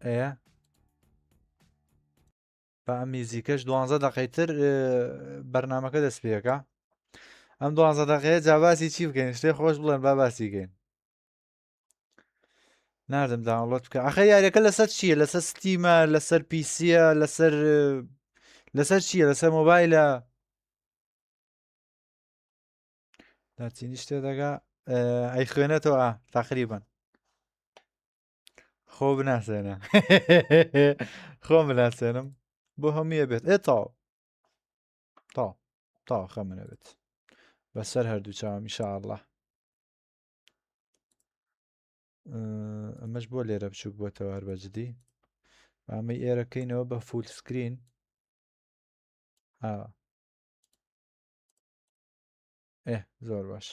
ئەیە بە ئەم میزیکەش 12 دقەیتر بەرنامەکە دەست پێەکە ئەم 12 دقەیە جاواسی چی بکەین شتێ خۆش بڵێن با باسی گەین نردم داوڵۆت بکە ئەخە یاریەکە لەسەر چییە لەسەر ستیمە لەسەر پیسیە لەسەر چییە لەسەر مۆبایلە داچینی شتێ دەگا ئەی خوێنێتەوە تقریبان خۆ بناسێنە خۆم بناسێنم بۆ هەموویە بێت تا خەمنە بێت بەسەر هەردوو چاوم ئینشاءالله ئەمەش بۆ لێرە بچووک بۆتەوە هەر بەجددی ئەمەی ئێرەکەینەوە بە فول سکرین زۆر باش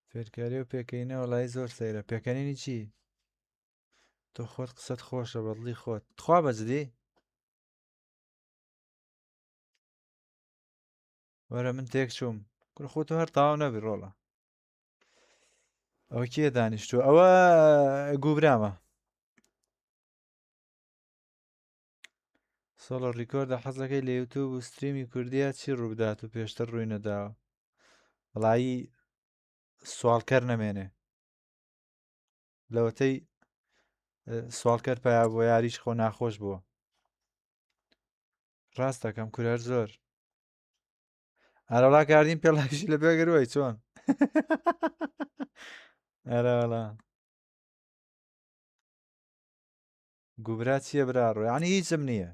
فێرکاری و پێکەینەوە لای زۆر سەیرە پێکەنینی چی تۆ خۆت قسەت خۆشە بەدڵی خۆت خوا بەجددی وەرە من تێک چووم کوڕ خۆتۆ هەر تاوا نەبی ڕۆڵە ئەوە کێ دانیشتووە ئەوە گوبرامە سۆڵە ڕیکۆردە حەزەکەی لە یوتیوب و ستریمی کوردیە چی ڕووبدات و پێشتر ڕووی نەداوە وەڵایی سوالکەر نەمێنێ لەوەتەی سوالکەر پیا بۆ یاریش خۆ ناخۆش بووە ڕاست دەکەم کورەر زۆر ئارەوڵا کاردین پێڵاویشی لە بێگەروەی چۆن ئەرەوەڵا گوبرا چییە براڕۆ یعنی هیچم نییە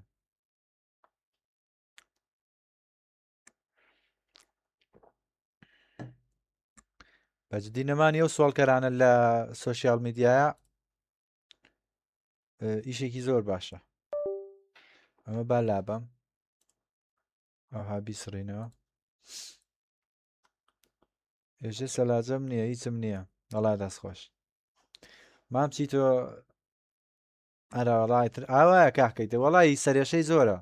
بەجددی نەمانی ئەو سوالکەرانە لە سۆشیال میدیایە ئیشێکی زۆر باشە ئەمە با لابەم ئەوها بیسڕینەوە ێژێ سەلاجەم نییە هیچم نییە وەڵا دەستخۆش مام چی تۆ ئەرەوەڵایتر ئاوایە کاکەیتە وەڵی سەرێشەی زۆرە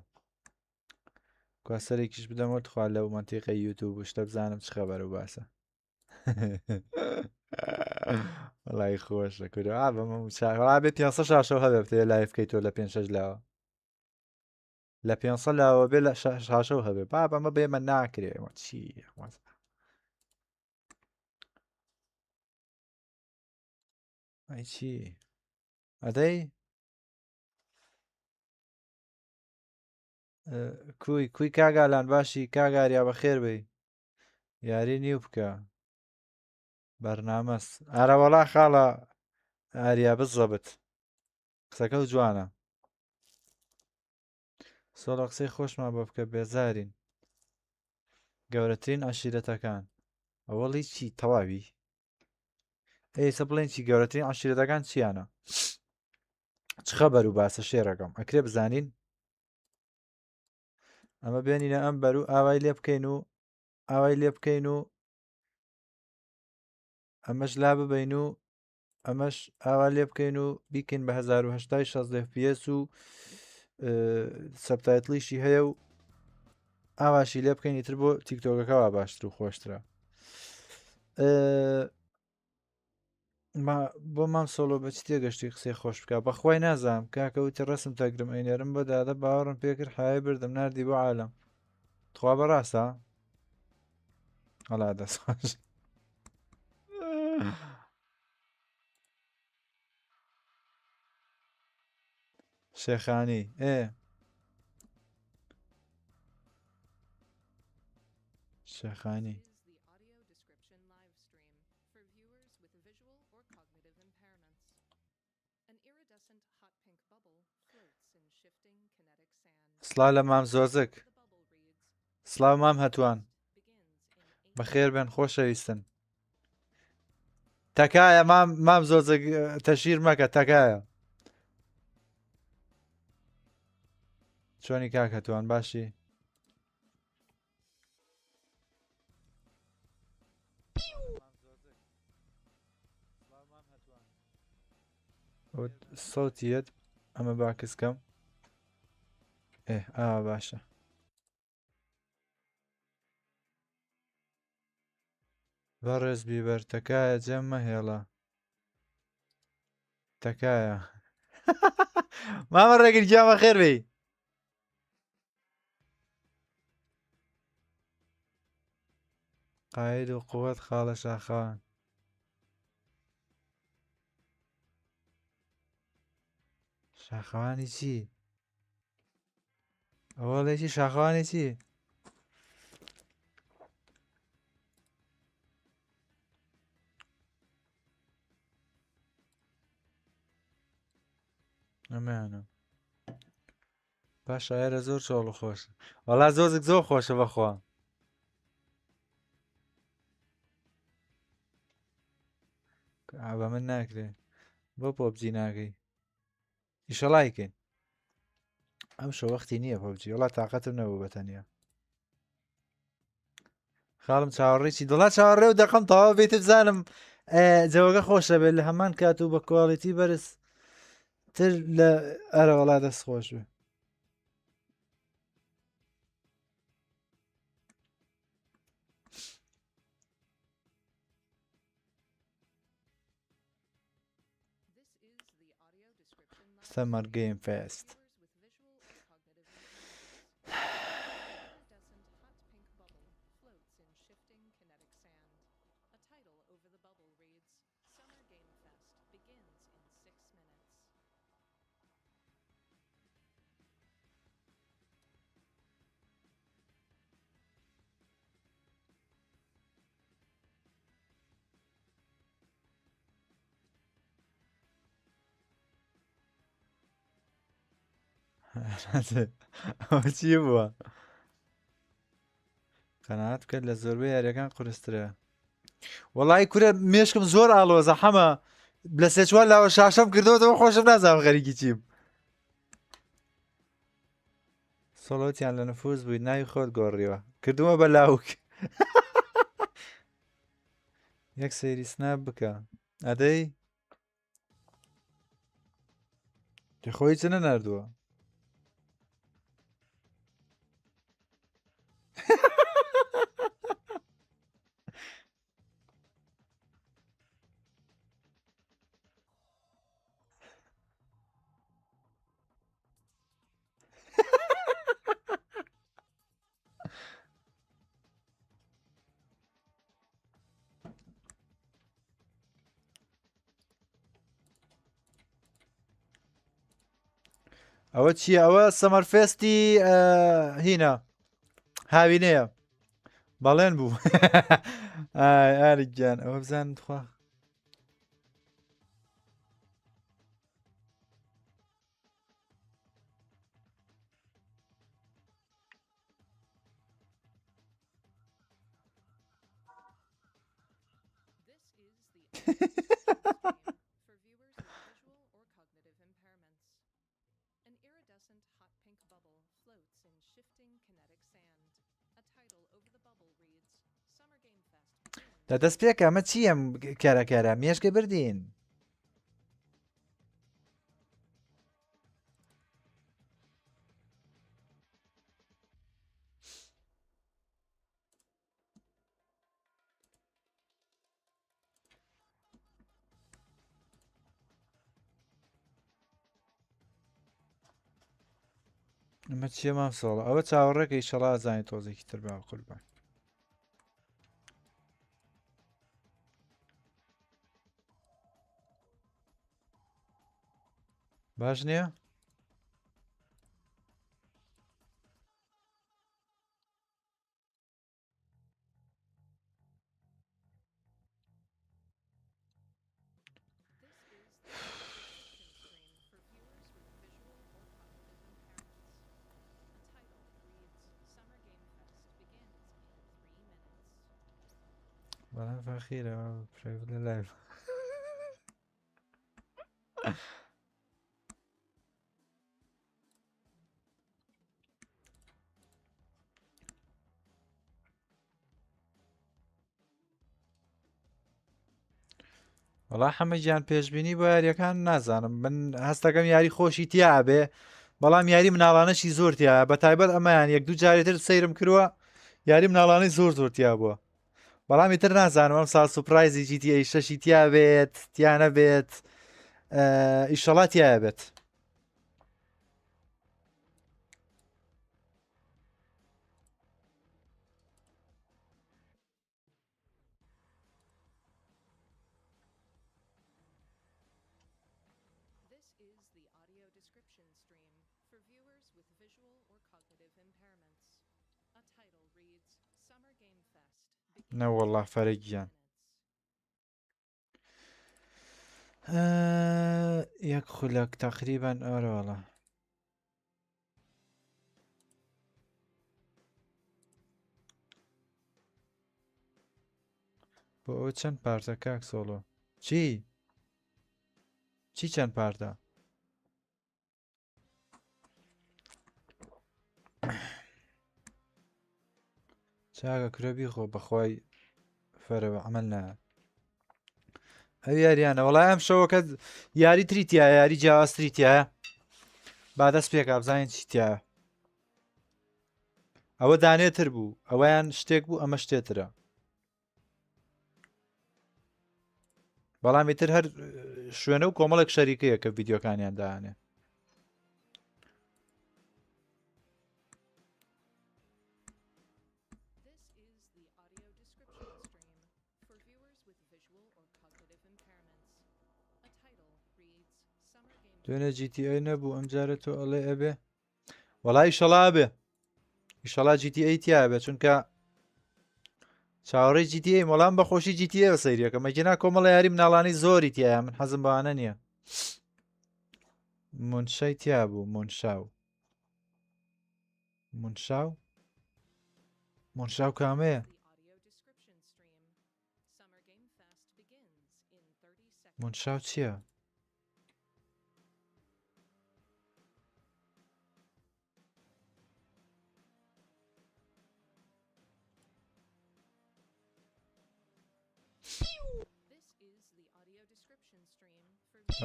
کوا سەرێکیش بدەمەوە خوا لەو مەنتیقی یوتیوب شتە بزانم چ خەبەر و باسە وەڵی خۆشە کورا بەمە بێ 500 شاشەو هەبێ بتێ لایفکەی تۆ لە 5 لاوە لە 500 لاوە بێ لە شاشەو هەبێ با بەمە بێمە ناکرێەوە چی ئەی چی ئەدەی کوی کاگالان باشی کاگاریا بەخێر بی یاری نیو بکە بەرنامەس ئارەوەڵا خاڵە ئاریا بزەبت قسەکە و جوانە سۆڵە قسەی خۆشمان بۆ بکە بێزارین گەورەترین عەشیرەتەکان ئەوەڵی چی تەواوی ئێستا بڵێن چی گەورەترین عەشیرەتەکان چیانە چ خەبەر و باسە شێڕەکەم ئەکرێ بزانین ئەمە بێنینە ئەم بەر و ئاوای لێ بکەین و ئاوای لێ بکەین و ئەمەش لا ببەین و ئەمەش ئاوا لێ بکەین و بیکەین بە 1960 FPS و سەبتایتڵیشی هەیە و ئاواشی لێ بکەین ئیتر بۆ تیکتۆکەکەوا باشتر و خۆشترە بۆ مام سۆڵۆ بەچ تێگەشتی قسەی خۆش بکە بەخوای نازام کاکەوتی ڕسم تەگرم ئەینێرم بۆ دادە باوەڕم پێکرد حای بردم نردی بۆ عالم تخوا بەڕاستە هەڵا دەستخۆش شێخانی شێخانی سڵاو لە مام زۆزک سڵاو مام هەتوان بەخێر بێن خۆشەویستن تەکایە مام زۆزک تەشیر مەکە تەکایە چۆنی کاک هەتوان باشی سەوتیت ئەمە باکسکەم ئاوا باشە بەڕێز بیبەر تەکایە جێم مەهێڵە تەکایە مامە ڕێگر گیان بەخێر بێی قاید و قووەت خاڵە شاخەوان شاخەوانی چی؟ ئەوە لێکی شاخەوانی چی؟ ئەمەیانە باش ئایرە زۆر چۆڵ و خۆشە وەڵا زۆزێک زۆر خۆشە بەخوا بە من ناکرێ بۆ پۆبجی ناکەی ئیشەڵایکەین ئەم شە وەختی نییە پۆبجی وڵا تااقەتم نەبوو بەتەنیا خاڵم چاوەڕێکی دڵا چاوەڕێ و دەقەم تەواو بێتە بزانم جەوەگە خۆشە بێت لە هەمان کات و بە کواڵیتی بەرز تر لە ئەرە وڵا دەست خۆش بێ summergame fest ئەوە چی بووە؟ قەناعەت بکەن لە زۆربەی یاریەکان قورسترە وەڵی کورە مێشکم زۆر ئاڵۆزە حەمە لە سێ چوار لاوە شاشەم کردەوەتەوە خۆشم نازانم غەریکی چیم سۆڵۆتیان لە نفوس بووی ناوی خۆت گۆڕیوە کردووە بە لاوک یەک سەیری سناب بکە ئەدەی خۆی چ نەناردووە ئەوە چییە؟ ئەوە سەمەرفێستی هینە هاوینەیە بەڵێن بوو ئاریگیان ئەوە بزان خوا دەدەست پێکە ئەمە چییە کارەکارە مێشکە بردین ئەمە چییە مام سۆڵە ئەوە چاوەڕێکە ئیشەڵا ئەزانی تۆزێکی تر باو قوربان باش نییە؟ بەڵام فەخیرە لە لایف وەڵا حەمە گیان پێشببینی بۆ یاریەکان نازانم من هەستەکەم یاری خۆشی تیاابێ بەڵام یاری مناڵانەشی زۆر تایە بە تایبەت ئەمەیان یەک دوو جارێتر سەیرم کردووە یاری مناڵانەی زۆر زۆر تیا بووە بەڵامی تر نازانم ئەم ساڵ سوپرایزی GTA 6 تیا بێت تیانە بێت ئیشەڵا تایە بێت. نەوەڵڵا فەرەگیان یەک خولەک تقریبان ئەوەوەڵە بۆ ئەوە چەند پارتە کاک سۆڵۆ چی چەند پارتە چاکە کرە بیخۆ بەخوای فەرەوە ئەمەل نایە ئەو یاریانە وەڵای ئەم شەوەکە یاری تریتیایە یاری جیاوازتریتیایە با دەست پێکا بزانین چیتیایە ئەوە دانێتر بوو ئەوەیان شتێک بوو ئەمە شتێترە بەڵامی تر هەر شوێنە و کۆمەڵێک شەریکەیە کە ڤیدیۆکانیان داهانێ دوێنێ GTA نەبوو ئەم جارە تۆ ئەڵێ ئەبێ وەڵای ئیشەڵا بێ ئیشەڵا GTA تیا بێ چونکە چاوەڕێی GTA وەڵام بەخۆشی GTA بە سەیریەکە مەکینا کۆمەڵە یاری مناڵانی زۆری تایە من حەزم بەوانە نییە مونشای تیا بوو مونشاو کامەیە مونشاو چییە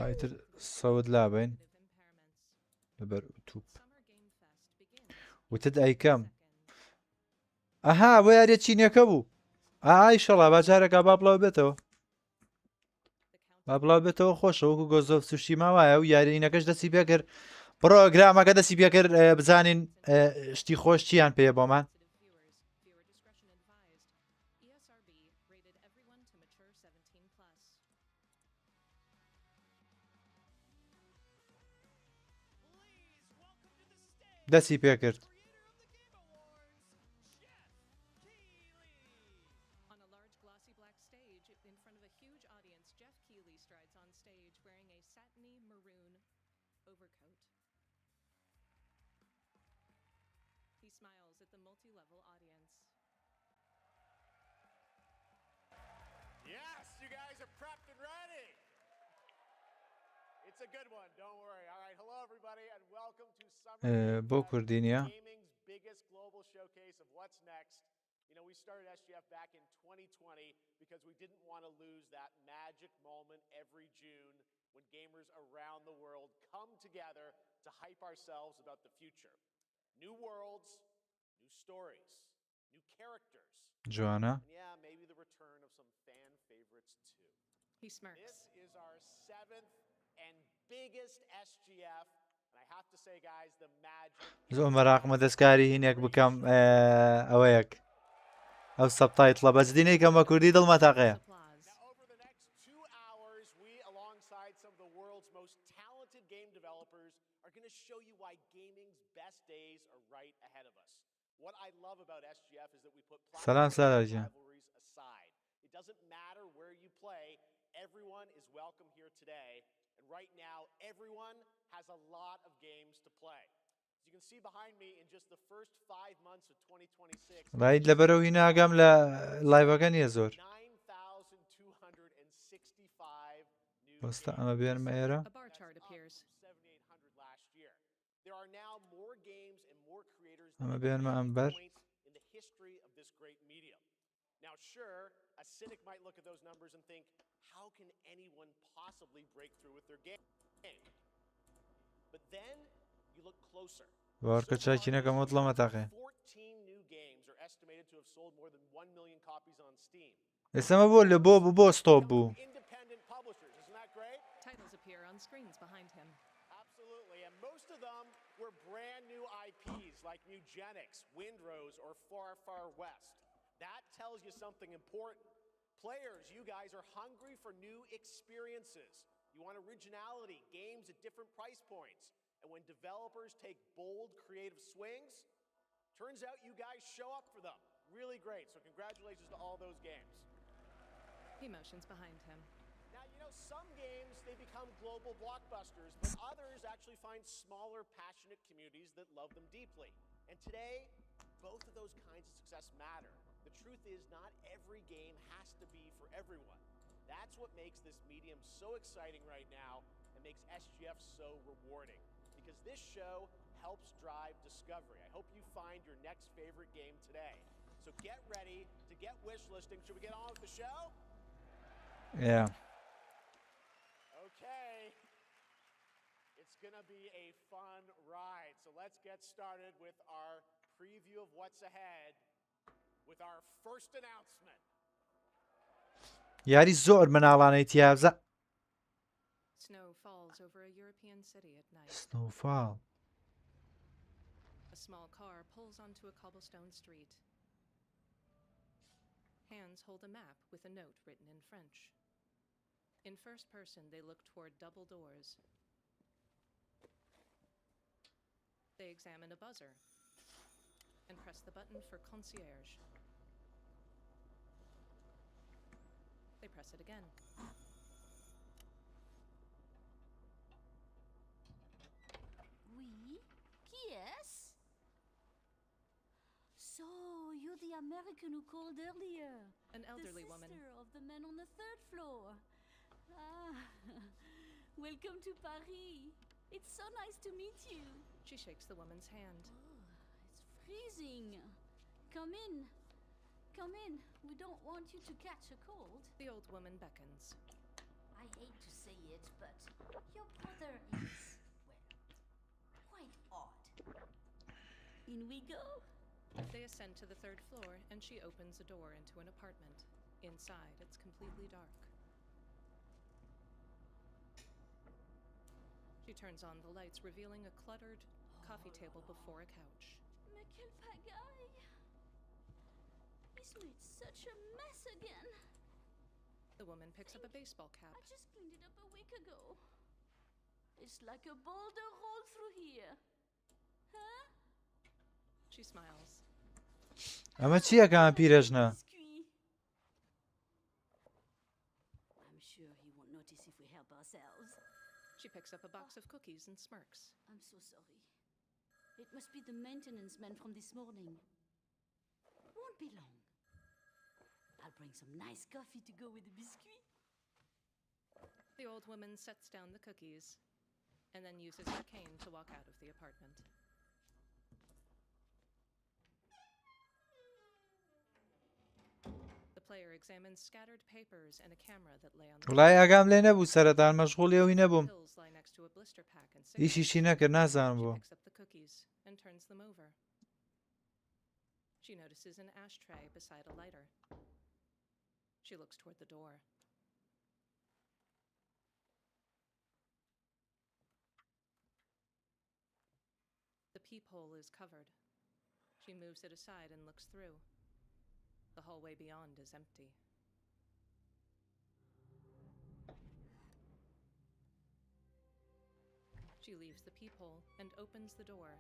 ئایتر سەود لابین لەبەر ئوتوب وتت ئەیکەم ئەها بۆ یاریە چینیەکە بوو ئایشەڵا باجارێکا با بڵاو بێتەوە با بڵاو بێتەوە خۆشە وەکو گۆزۆف سوشیما وایە و یارینەکەش دەستی پێکرد پڕۆگرامەکە دەستی پێکرد بزانین شتی خۆش چیان پێ بۆمان دەستی پێکرد بۆ کوردی نییە You know, we started SGF back in 2020 because we didn't want to lose that magic moment every June when gamers around the world come together to hype ourselves about the future. New worlds, new stories, new characters. Joanna? And yeah, maybe the return of some fan favorites too. He smirks. This is our 7th and biggest SGF. And I have to say, guys, the magic... زۆر مەراقمە دەستکاری هینێک بکەم ئەوەیەک ئەو سەبتایتڵە بەجددی نەیکەم بە کوردی دڵمە تاقەیە Now, over the next 2 hours, we, alongside some of the world's most talented game developers, are going to show you why gaming's best days are right ahead of us. What I love about SGF is that we put rivalries aside. It doesn't matter where you play, everyone is welcome here today. And right now, everyone has a lot of games to play. As you can see behind me, in just the first 5 months of 2026, ڕایت لەبەرەوە هی ناگەم لە لایڤەکە نییە زۆر 9,265 new بۆستە ئەمە بێنمە ئێرە A bar chart appears. 7,800 last year. There are now more games and more creators ئەمە than بێنمە at any ئەمبەر point in the history of this great medium. Now, sure, a cynic might look at those numbers and think, how can anyone possibly break through with their game? But then you look closer. باوەڕکە چاکینەکەم وت لەمە تاقێ 14 new games, or estimated to have sold more than 1 million copies on Steam. ئێسەمە بۆ ستۆپ بوو. Independent publishers, isn't that great? Titles appear on screens behind him. Absolutely, and most of them were brand new IPs like Mugenics, Windrose, or Far Far West. That tells you something important. Players, you guys are hungry for new experiences. You want originality, games at different price points. And when developers take bold, creative swings, turns out you guys show up for them. Really great, so congratulations to all those games. He motions behind him. Now, you know, some games, they become global blockbusters, but others actually find smaller, passionate communities that love them deeply. And today, both of those kinds of success matter. The truth is, not every game has to be for everyone. That's what makes this medium so exciting right now and makes SGF so rewarding. Because this show helps drive discovery. I hope you find your next favorite game today. So get ready to get wish listing. Should we get on with the show? Yeah. Okay. It's going to be a fun ride. So let's get started with our preview of what's ahead with our first announcement. یاری زۆر مناڵانەی تیابزە. Snow falls over a European city at night. Snowfall. A small car pulls onto a cobblestone street. Hands hold a map with a note written in French. In first person, they look toward double doors. They examine a buzzer and press the button for concierge. They press it again. Oui? Qui est-ce? So, you're the American who called earlier. An elderly woman. The sister of the man on the third floor. Ah, welcome to Paris. It's so nice to meet you. She shakes the woman's hand. Oh, it's freezing. Come in. Come in. We don't want you to catch a cold. The old woman beckons. I hate to say it, but your brother is, well, quite odd. In we go. They ascend to the third floor, and she opens a door into an apartment. Inside, it's completely dark. She turns on the lights, revealing a cluttered coffee table before a couch. Mais quelle pagaille! He's made such a mess again. The woman picks up a baseball cap. I just cleaned it up a week ago. It's like a boulder rolled through here. Huh? She smiles. ئەمە چییەکان پیرەژنە؟ Biscuit. I'm sure he won't notice if we help ourselves. She picks up a box of cookies and smirks. I'm so sorry. It must be the maintenance man from this morning. Won't be long. I'll bring some nice coffee to go with the biscuit. The old woman sets down the cookies and then uses her cane to walk out of the apartment. The player examines scattered papers and a camera that lay on the وڵای ئاگام لێ نەبوو سەرەتان مەشغوڵی ئەوی نەبووم. pills lie next to a blister pack and ئیشیشی نەکرد نازانم She بۆ. picks up the cookies and turns them over. She notices an ashtray beside a lighter. She looks toward the door. The peephole is covered. She moves it aside and looks through. The hallway beyond is empty. She leaves the peephole and opens the door.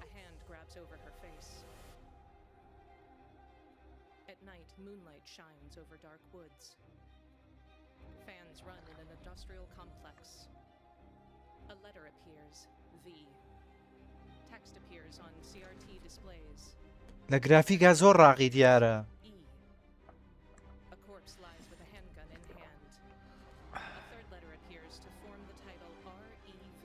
A hand grabs over her face. At night, moonlight shines over dark woods. Fans run in an industrial complex. A letter appears, V. Text appears on CRT displays. لە گرافیکا زۆر ڕاقی دیارە. E. A corpse lies with a handgun in hand. A third letter appears to form the title REV.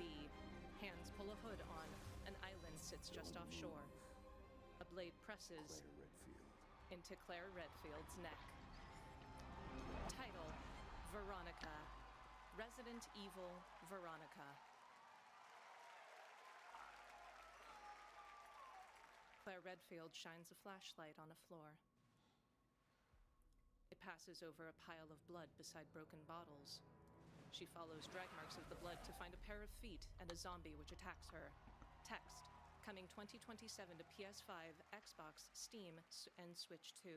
Hands pull a hood on. An island sits just offshore. A blade presses into Claire Redfield's neck. Title: Veronica. Resident Evil Veronica. Claire Redfield shines a flashlight on a floor. It passes over a pile of blood beside broken bottles. She follows drag marks of the blood to find a pair of feet and a zombie which attacks her. Text, coming 2027 to PS5, Xbox, Steam, and Switch 2.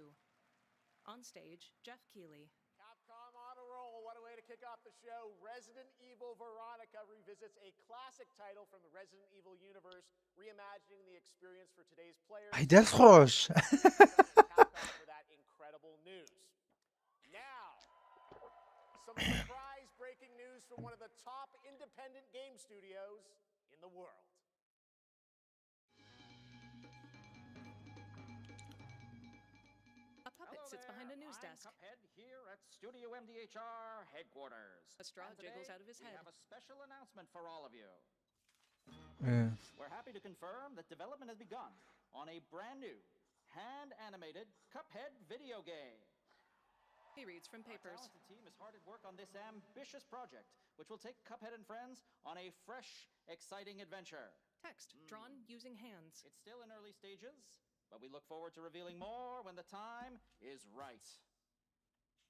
On stage, Jeff Keighley. Capcom on a roll. What a way to kick off the show. Resident Evil Veronica revisits a classic title from the Resident Evil universe, reimagining the experience for today's players. ئەی دەستخۆش Capcom for that incredible news. Now, some surprise-breaking news from one of the top independent game studios in the world. A puppet sits behind a news desk. I'm Cuphead here at Studio MDHR headquarters. A straw And jiggles today, out of his we head. have a special announcement for all of you. Yeah. We're happy to confirm that development has begun on a brand new hand-animated Cuphead video game. He reads from papers. Our talented team is hard at work on this ambitious project, which will take Cuphead and friends on a fresh, exciting adventure. Text, drawn using hands. It's still in early stages, but we look forward to revealing more when the time is right.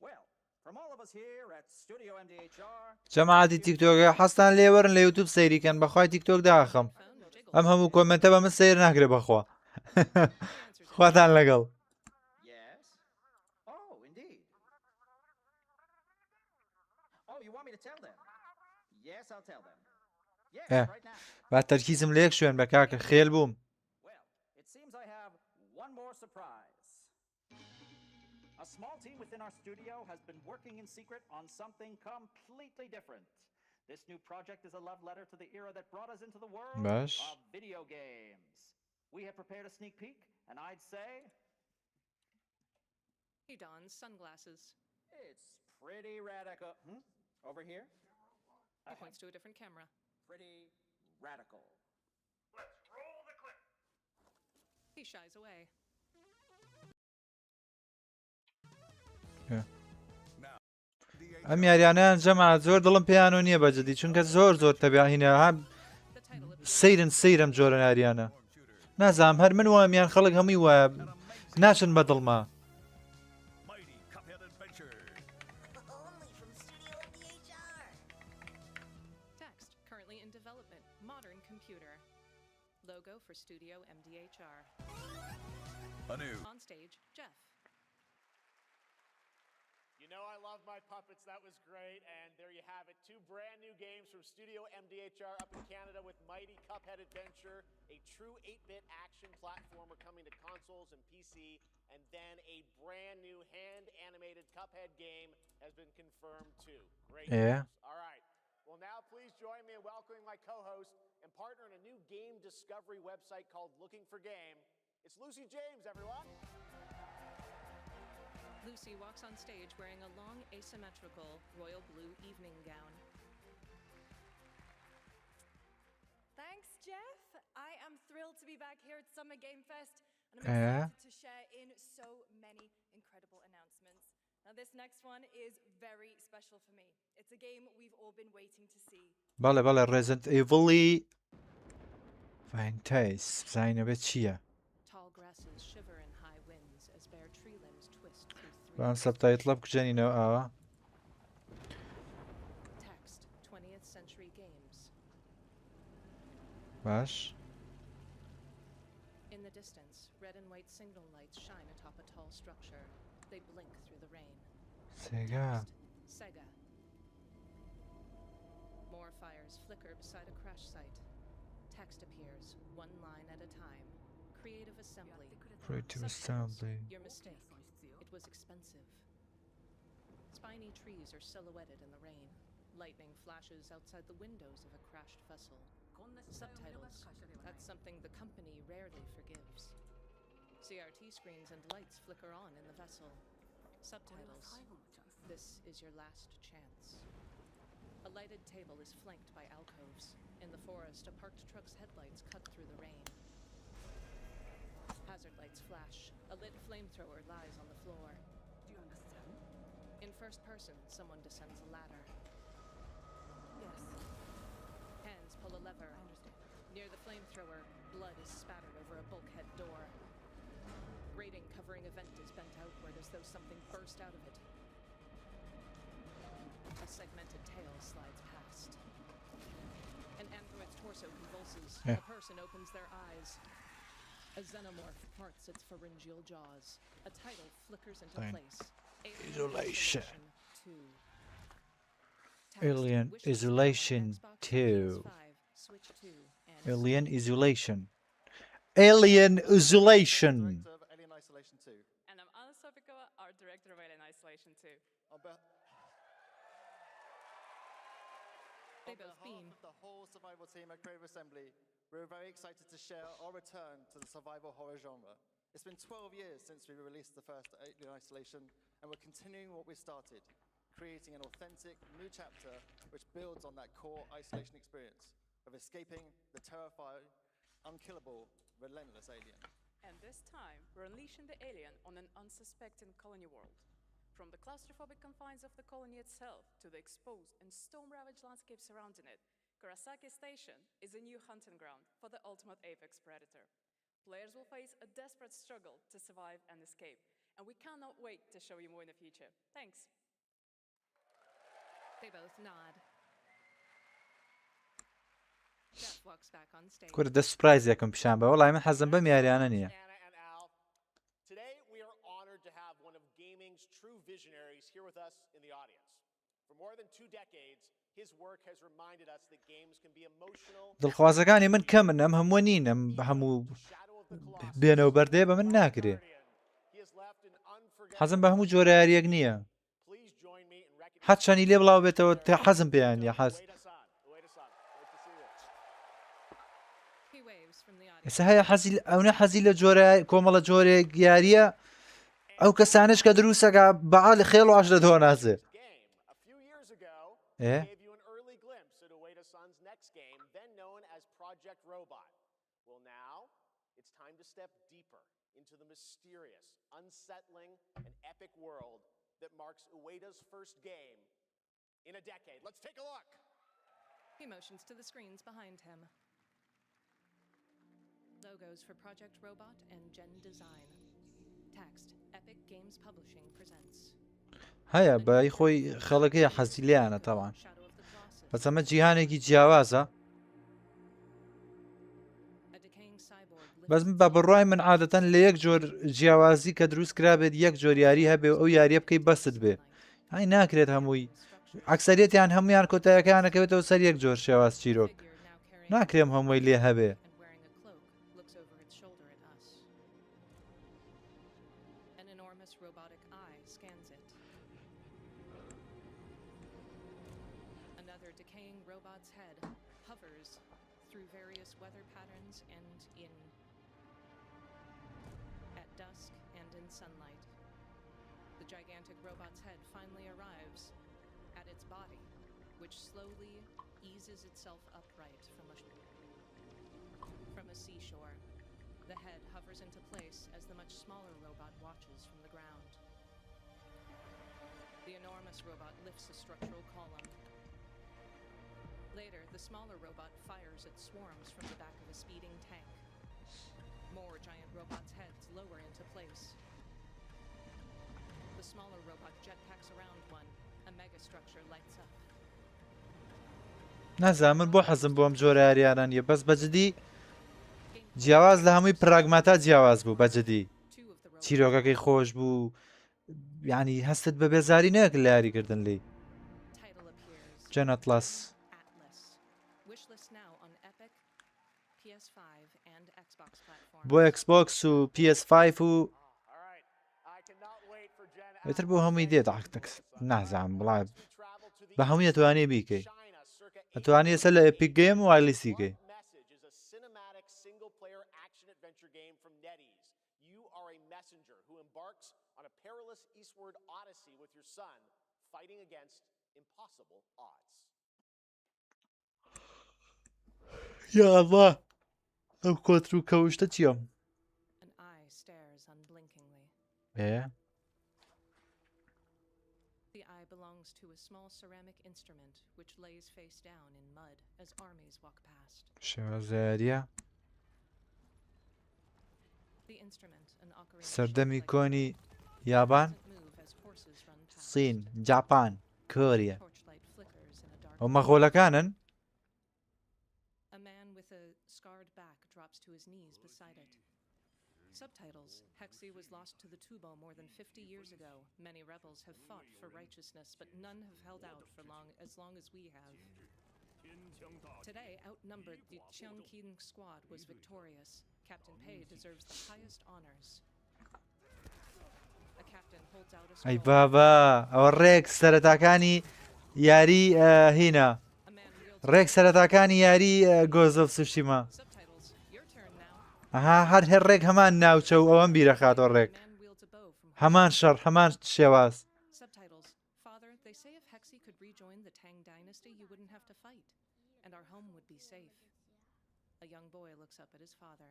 Well, from all of us here at Studio MDHR, جەماعەتی تیکتۆکە حەستان لێوەرن لە یوتیوب سەیریکەن بەخوای تیکتۆک داخەم Phone jiggles. ئەم هەموو کۆمنتە بە من سیر ناکرێ بەخوا خواتان لەگەڵ yes? Oh, indeed. Oh, you want me to tell them? Yes, I'll tell them. Yes, Yeah. right now. با تەرکیزم لە یەک شوێن بە کاکە خێل بووم Well, it seems I have one more surprise. A small team within our studio has been working in secret on something completely different. This new project is a love letter to the era that brought us into the world باش of video games. We have prepared a sneak peek, and I'd say He dons sunglasses. it's pretty radical. Over here? He points to a different camera. Pretty radical. He shies away. ئەم یاریانیان جەماعەت زۆر دڵم پێیانەوە نییە بەجددی چونکە زۆر تەبیعینە ها The title of سەیرم جۆرە یاریانە نازانم هەر من وایمیان خەڵک هەمووی وایە ناچن بە دڵما Mighty Cuphead Adventure. Only from Studio MDHR. text, currently in development, modern computer. Logo for Studio MDHR. Anew. On stage, Jeff. You know I love my puppets. That was great. And there you have it. 2 brand new games from Studio MDHR up in Canada with Mighty Cuphead Adventure, a true 8-bit action platformer coming to consoles and PC, and then a brand new hand-animated Cuphead game has been confirmed too. Great Yeah. news. All right. Well, now please join me in welcoming my co-host and partner in a new game discovery website called Looking for Game. It's Lucy James, everyone. Lucy walks on stage wearing a long, asymmetrical royal blue evening gown. Thanks, Jeff. I am thrilled to be back here at Summer Game Fest, and I'm Yeah. excited to share in so many incredible announcements. Now, this next one is very special for me. It's a game we've all been waiting to see. بەڵێ ڕێزنت ئێڤڵی فاینتایس بزانینە بێت چییە Tall grasses shiver in high winds as bare tree limbs twist through بەم three. سەبتایتڵە بکوژێنینەوە ئاوا Text, 20th century games. باش In the distance, red and white signal lights shine atop a tall structure. They blink through the rain. سێگا Text, Sega. More fires flicker beside a crash site. Text appears, one line at a time. Creative assembly. Creative Subtitles, assembly. Your mistake. It was expensive. Spiny trees are silhouetted in the rain. Lightning flashes outside the windows of a crashed vessel. Subtitles. That's something the company rarely forgives. CRT screens and lights flicker on in the vessel. Subtitles. This is your last chance. A lighted table is flanked by alcoves. In the forest, a parked truck's headlights cut through the rain. Hazard lights flash. A lit flamethrower lies on the floor. Do you understand? In first person, someone descends a ladder. Yes, Hands pull a lever. I understand. Near the flamethrower, blood is spattered over a bulkhead door. Grating covering a vent is bent outward as though something burst out of it. A segmented tail slides past. An android's torso convulses. Yeah. A person opens their eyes. A xenomorph parts its pharyngeal jaws. A title flickers into Fine. place. Isolation. 2. Alien Text, wishlist Isolation now on Xbox, 2. PS5, Switch 2, and Alien Isolation. Alien Isolation. Director of Alien Isolation 2. And I'm Anna Sopikova, art director of Alien Isolation 2. On They behalf both beam. of the whole survival team at Creative Assembly, we're very excited to share our return to the survival horror genre. It's been 12 years since we released the first Alien Isolation, and we're continuing what we started, creating an authentic new chapter which builds on that core isolation experience of escaping the terrifying, unkillable, relentless alien. And this time, we're unleashing the alien on an unsuspecting colony world. From the claustrophobic confines of the colony itself to the exposed and storm-ravaged landscape surrounding it, Kurasaki Station is a new hunting ground for the ultimate apex predator. Players will face a desperate struggle to survive and escape, and we cannot wait to show you more in the future. Thanks. They both nod. Jeff walks back on stage. کورە دە سوپرایز یەکەم پیشان بە وەڵای من حەزم بەم یاریانە نییە. Anna and Al. Today, we are honored to have one of gaming's true visionaries here with us in the audience. For more than 2 decades, his work has reminded us that games can be emotional. دڵخوازەکانی من کەمن ئەم هەموو نین ئەم هەموو بێنەوە بەردێ بە من ناکرێ. He has left an unforgettable. حەزم بە هەموو جۆرە یاریەک نییە. Please join me in recognizing. حەت چەنی لێ بڵاو بێتەوە تا حەزم پێیان نییە حەز. Wait us on. Wait us on. Wait to see this. He waves from the audience. ئێستا هەیە حەزی ئەوە حەزی لە جۆرە کۆمەڵە جۆرێک یاریە ئەو کەسانش کە دروستەکە بەعالی خێڵ و ئاش دەتەوە نازێ. Game. A few years ago, Yeah. we gave you an early glimpse at Ueda-san's next game, then known as Project Robot. Well, now it's time to step deeper into the mysterious, unsettling, and epic world that marks Ueda's first game in a decade. Let's take a look. He motions to the screens behind him. Logos for Project Robot and Gen Design. Text, Epic Games Publishing presents. هەیە بەی خۆی خەڵەکەی حەزی لێیانە تاوان Shadow of the Colossus. بەچەمە جیهانێکی جیاوازە A decaying cyborg بەس lifts بە بڕای من عادەتەن لە یەک جۆر جیاوازی کە دروست کرابێت یەک جۆر یاری هەبێ ئەو یاریە بکەی بەست بێ ئای ناکرێت هەمووی ئەکسەریەتیان هەمویان کۆتایەکانەکەوێتەوە سەر یەک جۆر شێواز چیرۆک figure now carrying ناکرێم هەمووی لێ هەبێ and wearing a cloak looks over its shoulder at us. An enormous robotic eye scans it. Another decaying robot's head hovers through various weather patterns and in at dusk and in sunlight. The gigantic robot's head finally arrives at its body, which slowly eases itself upright from a seashore. The head hovers into place as the much smaller robot watches from the ground. The enormous robot lifts a structural column. Later, the smaller robot fires at swarms from the back of a speeding tank. More giant robots' heads lower into place. The smaller robot jetpacks around one. A megastructure lights up. نازانم من بۆ حەزم بۆم جۆرە یاریانە نیە بەس بەجددی جیاواز لە هەمووی پراگماتا جیاواز بوو بەجددی Two of the robots چیرۆکەکەی خۆش بوو یعنی هەستت بە بێزاری نەک لە یاریکردن لی title appears. جەنەتلاس Atlas. Wishlist now on Epic, PS5 and Xbox platforms. بۆ ئەکسبۆکس و PS5 و All right. I cannot wait for Jen. بێتر بۆ هەمووی دێت نازانم بڵای بە هەمووی ئەتوانێ بیکەی ئەتوانێ سەر لە ئەپیک گەیم و ئایلیسیکەی Message is a cinematic single-player action-adventure game from NetEase. You are a messenger who embarks on a perilous eastward odyssey with your son, fighting against impossible odds. یا الله ئەو کۆتر و کەوشتە چییە؟ An eye stares unblinkingly. ئێ The eye belongs belongs to a small ceramic instrument which lays face down in mud as armies walk past. شێوەزاریە The instrument, an ocarina سەردەمی shaped like کۆنی یابان doesn't move as horses run past. سین جاپان کۆریە Torchlight flickers in a dark ئەو مەخۆلەکانن A man with a scarred back drops to his knees beside it. Subtitles. Hexy was lost to the Tubo more than 50 years ago. Many rebels have fought for righteousness, but none have held out for long as we have. Today, outnumbered, the Cheongkin squad was victorious. Captain Pei deserves the highest honors. A captain holds out a ئەی scroll. بابا ئەوە ڕێک سەرەتاکانی یاری هینە A man wields ڕێک سەرەتاکانی یاری گۆزۆف سوشیما subtitles. Your turn now. ئەها هەر هەر ڕێک هەمان ناوچە و ئەوەم بیرەخاتەوە ڕێک Man wields a bow from هەمان شەڕ هەمان شێواز Subtitles. Father, they say if Hexy could rejoin the Tang dynasty, you wouldn't have to fight, and our home would be safe. A young boy looks up at his father.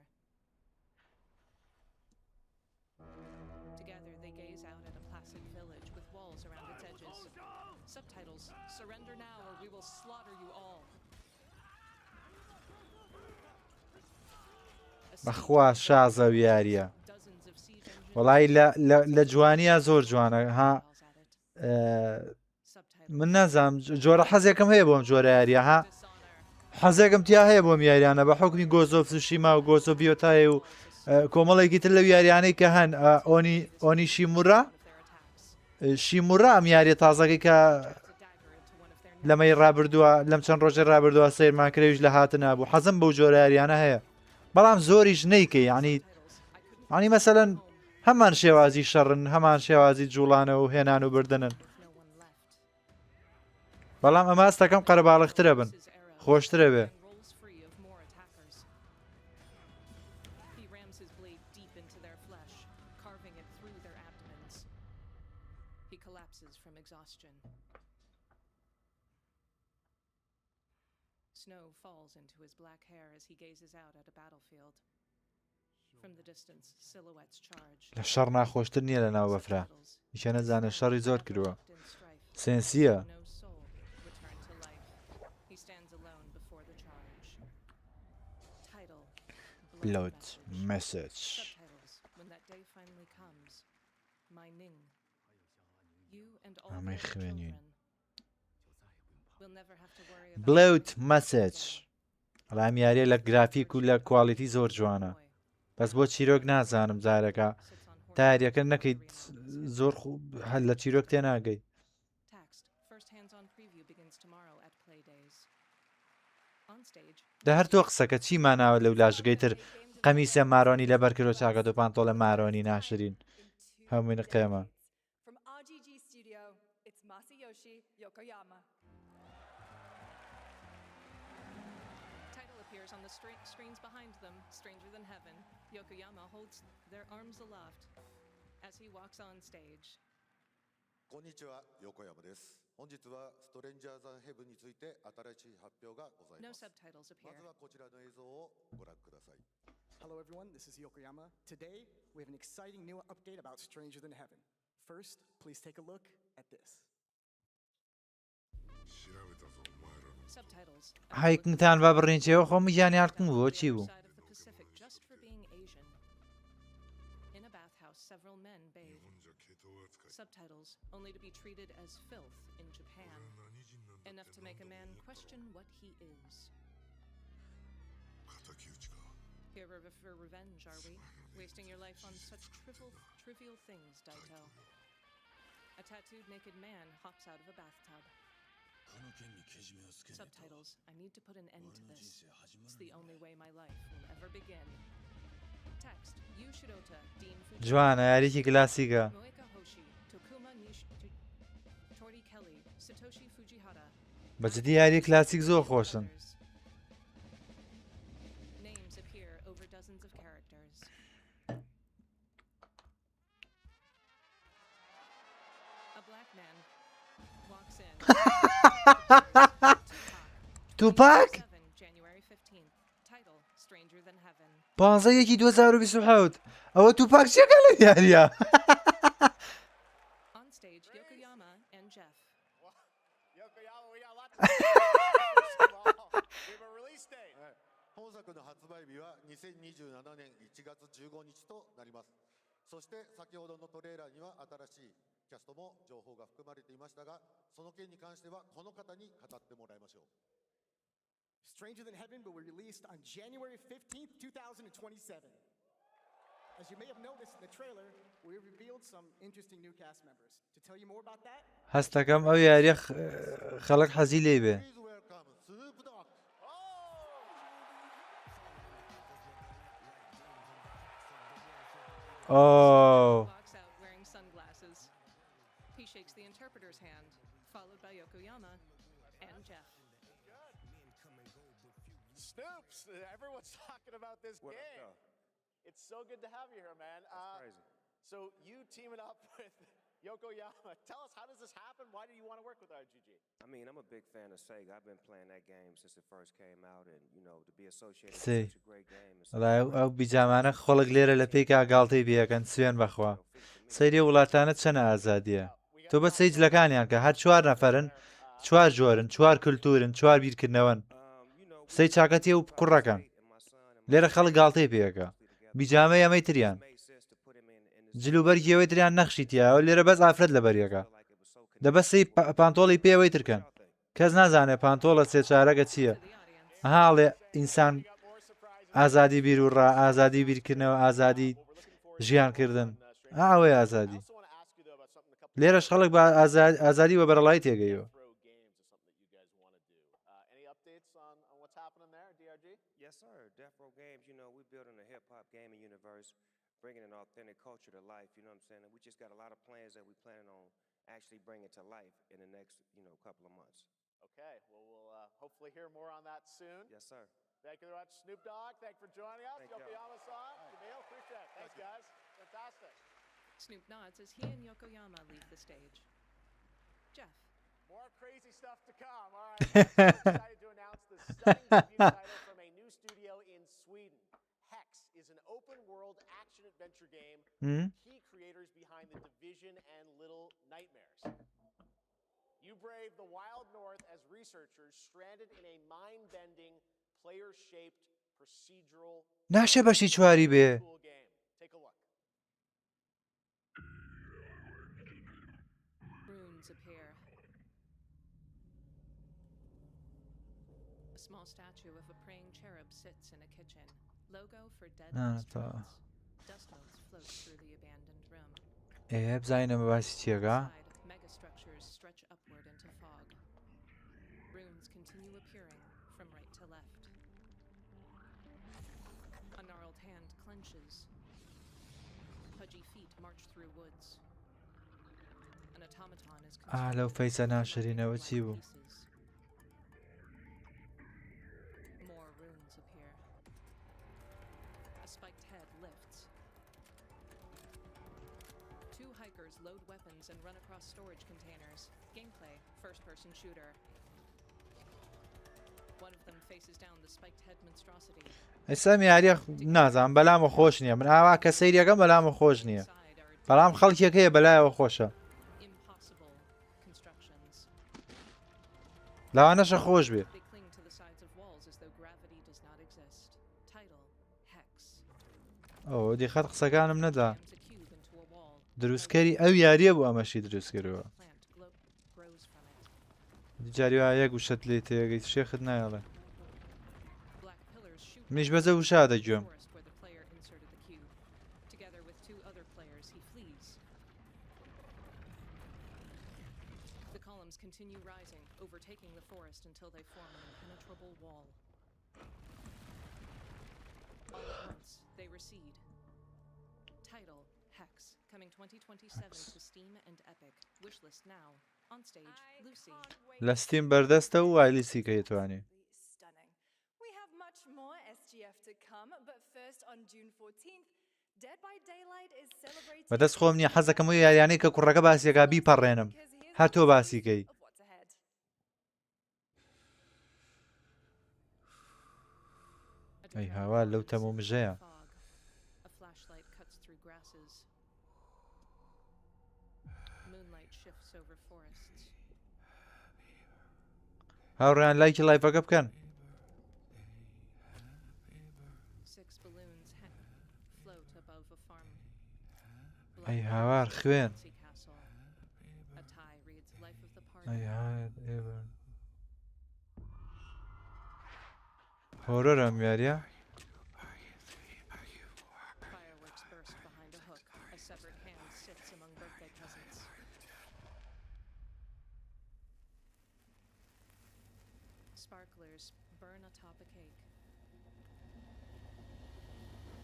Together, they gaze out at a placid village with walls around its edges. Subtitles. Surrender now, or we will slaughter you all. A siege بەخوا شازە و یاریە dozens of siege engines وەڵی لە جوانیە زۆر جوانە ها miles at it. Subtitles. من نازام جۆرە حەزێکم هەیە بۆم جۆرە یاریە ها Dishonor. حەزێکم تیا هەیە بۆم یاریانە بە حکمی گۆزۆف سوشیما و گۆزۆ بیۆتایە و کۆمەڵێکی تر لەو یاریانەی کە هەن ئۆنی شیمورا Of their attacks. شیمورا ئەم یاریە تازەکەی کە A dagger into one of their لەمەی ڕابردووە لەم چەند ڕۆژێ ڕابردووە سیرمان کرێویش لە هاتنە بوو حەزم بەو جۆرە یاریانە هەیە بەڵام زۆریش نەیکەی ینی مەسەلەن هەمان شێوازی شەڕن هەمان شێوازی جوڵانە و هێنان و بردنن no one left. بەڵام ئەمە ئەستەکەم قەرەباڵغترە بن His arrow خۆشترە بێ and rolls free of more attackers. He rams his blade deep into their flesh, carving it through their abdomens. He collapses from exhaustion. Snow falls into his black hair as he gazes out at a battlefield. From the distance, silhouettes charge. لە شەڕ ناخۆشتر نییە لە ناو بەفرا Subtitles. میشە نەزانە شەڕی زۆر کردووە Locked in strife. سێنسیە No soul returned to life. He stands alone before the charge. Title: Blood Message Subtitles: When that day finally comes, my Ning, you and all Ah, the my other children. children will never have to worry about Blood fighting Message again. ئەڵام یاریە لە گرافیک و لە کوالیتی زۆر جوانە بەس بۆ چیرۆک نازانم جارەکە Sits on horse تا یاریەکە in نەکەیت arena. زۆر هەل لە چیرۆک تێناگەی Text: First hands-on preview begins tomorrow at Play Days. On stage. لە هەر تۆ قسەکە چی ماناوە لەو لاشگەی تر قەمیسە مارۆنی لەبەر کرۆ چاکە و پانتۆڵە مارۆنی ناشرین هەمووی قێمە From RGG Studio, it's Masayoshi Yokoyama. Title appears on the screens behind them, Stranger Than Heaven. Yokoyama holds their arms aloft as he walks on stage. こんにちは、横山です。本日はストレンジャーズ・ヘブンについて新しい発表がござい No ます。 subtitles ま appear. ずはこちらの映像をご覧ください。 Hello everyone, this is Yokoyama. Today, we have an exciting new update about Stranger Than Heaven. First, please take a look at this. Subtitles. هایکنتان با بڕێنچەوە خۆم گیانیارکن بووە چی بوو Side of the Pacific just for being Asian. In a bathhouse, several men bathe. Subtitles: Only to be treated as filth in Japan. Enough to make a man question what he is. Here for revenge, are we? Wasting your life on such trivial things, Daito. A tattooed naked man hops out of a bathtub. Subtitles: I need to put an end to this. It's the only way my life will ever begin. Text: Yu Shirota, Dean Fujita, جوانە یاریکی کلاسیکە Moeka Hoshi, Tokuma Tori Kelly, Satoshi Fujihara. بەجددی یاری کلاسیک زۆر خۆشن Others. Names appear over dozens of characters. A black man walks in. توپاک 7 January 15th. Title: Stranger Than Heaven. 15 2027 ئەوە توپاک چێکە لە یاریە On stage, Yokoyama and Jeff. Yokoyama, we got a lot to First of all, we have a release date. 本作の発売日は2027年1月15日となります。そして先ほどのトレーラーには新しいキャストも情報が含まれていましたが、その件に関してはこの方に語ってもらいましょう。Stranger Than Heaven will be released on January 15th, 2027. As you may have noticed in the trailer, we revealed some interesting new cast members. To tell you more about that, هەستەکەم ئەو یاریە خەڵک حەزی لێ بێ. Please welcome Snoop Dogg. Oh. Walks out wearing sunglasses. He shakes the interpreter's hand, followed by Yokoyama and Jeff. Snoops, everyone's talking about this game. It's so good to have you here, man. That's crazy. So you teaming up with Yokoyama. Tell us, how does this happen? Why do you want to work with RGG? I mean, I'm a big fan of Sega. I've been playing that game since it first came out, and to be associated with such a great game. ئەو بیجامانە خۆڵک لێرە لە پێی کاگاڵتەی بێکەن سوێن بەخوا. سەیری وڵاتانە چەنە ئازادیە. تۆ بە سەیجلەکانیان کە هەر 4 نەفەرن، 4 جۆرن، 4 کولتورن، 4 بیرکردنەوەن. سەی چاکەتی و کوڕەکەن. لێرە خەڵک گاڵتەی پێەکە. بیجامەی ئەمەی تریان. جلوبەرگی ئەوەی تریان نەخشی تیاوە لێرە بەس ئافرەت لە بەریەکە. دەبەسەی پانتۆڵی پێوەی ترکەن. کەس نازانێ پانتۆڵە سێ چارەکە چییە. هاڵێ ئینسان ئازادی بیر و ڕا، ئازادی بیرکردنەوە، ئازادی ژیانکردن. ئەوەی ئازادی. لێرەش خەڵک بە ئازادی وە بەرەڵای تێگەیەوە. Yes, sir. Death Row Games, we're building a hip-hop gaming universe, bringing an authentic culture to life, you know what I'm saying? And we just got a lot of plans that we're planning on actually bringing to life in the next, couple of months. Okay, well, we'll hopefully hear more on that soon. Yes, sir. Thank you very much, Snoop Dogg. Thank you for joining us. Thank you. Yokoyama-san, Jamil, appreciate it. Thanks, guys. Fantastic. Snoop nods as he and Yokoyama leave the stage. Jeff. More crazy stuff to come. All right, I'm so excited to announce the stunning debut title from a new studio in Sweden. Hex is an open-world action-adventure game with key creators behind the Division and Little Nightmares. You brave the wild north as researchers stranded in a mind-bending, player-shaped procedural ناشێ بەشی چواری بێ. cool game. Take a look. Runes appear. A small statue of a praying cherub sits in a kitchen. Logo for dead instruments. Dust motes float through the abandoned room. بزانینە بەباسی چیەکە. Inside, megastructures stretch upward into fog. Runes continue appearing from right to left. A gnarled hand clenches. Pudgy feet march through woods. An automaton is لەو فەیسە ناشرینەوە چی بوو؟ More runes appear. A spiked head lifts. Two hikers load weapons and run across storage containers. Gameplay, first-person shooter. One of them faces down the spiked head monstrosity. ئێستا میاریە نازانم بەلامە خۆش نییە. من ئاوا کە سەیریەکەم بەلامە خۆش نییە. بەڵام خەڵکیەکەیە بەلایەوە خۆشە. لاوانەشە خۆش بێ. ئەو دیخەت قسەکانم نەدا. دروستکەری ئەو یاریە بوو ئەمەشی دروستکردەوە. جاری وایە گوشت لێ تێگەیت شێخت نایڵێ. منیش بەجە وشا دەگوێم. Continue rising, overtaking the forest until they form an impenetrable wall. All at once, they recede. Title, Hex, coming 2027 to Steam and Epic. Wishlist now. On stage, Lucy. لە ستیم بەردەستە و وایلیسی کە یتوانی. We have much more SGF to come, but first on June 14th, Dead by Daylight is celebrating. بەدەست خۆم نییە حەزەکەم و یاریانەی کە کوڕەکە باسیەکە بیپەڕێنم. هەر تۆ باسیکەی. ئەی هاوا لەو تەموو مژەیە. A flashlight cuts through grasses. Moonlight shifts over forests. هاوڕێیان لایکی لایڤەکە بکەن. ئەی هاوار خوێن. هۆرۆرە ئەم یاریە. Sparklers burn atop a cake.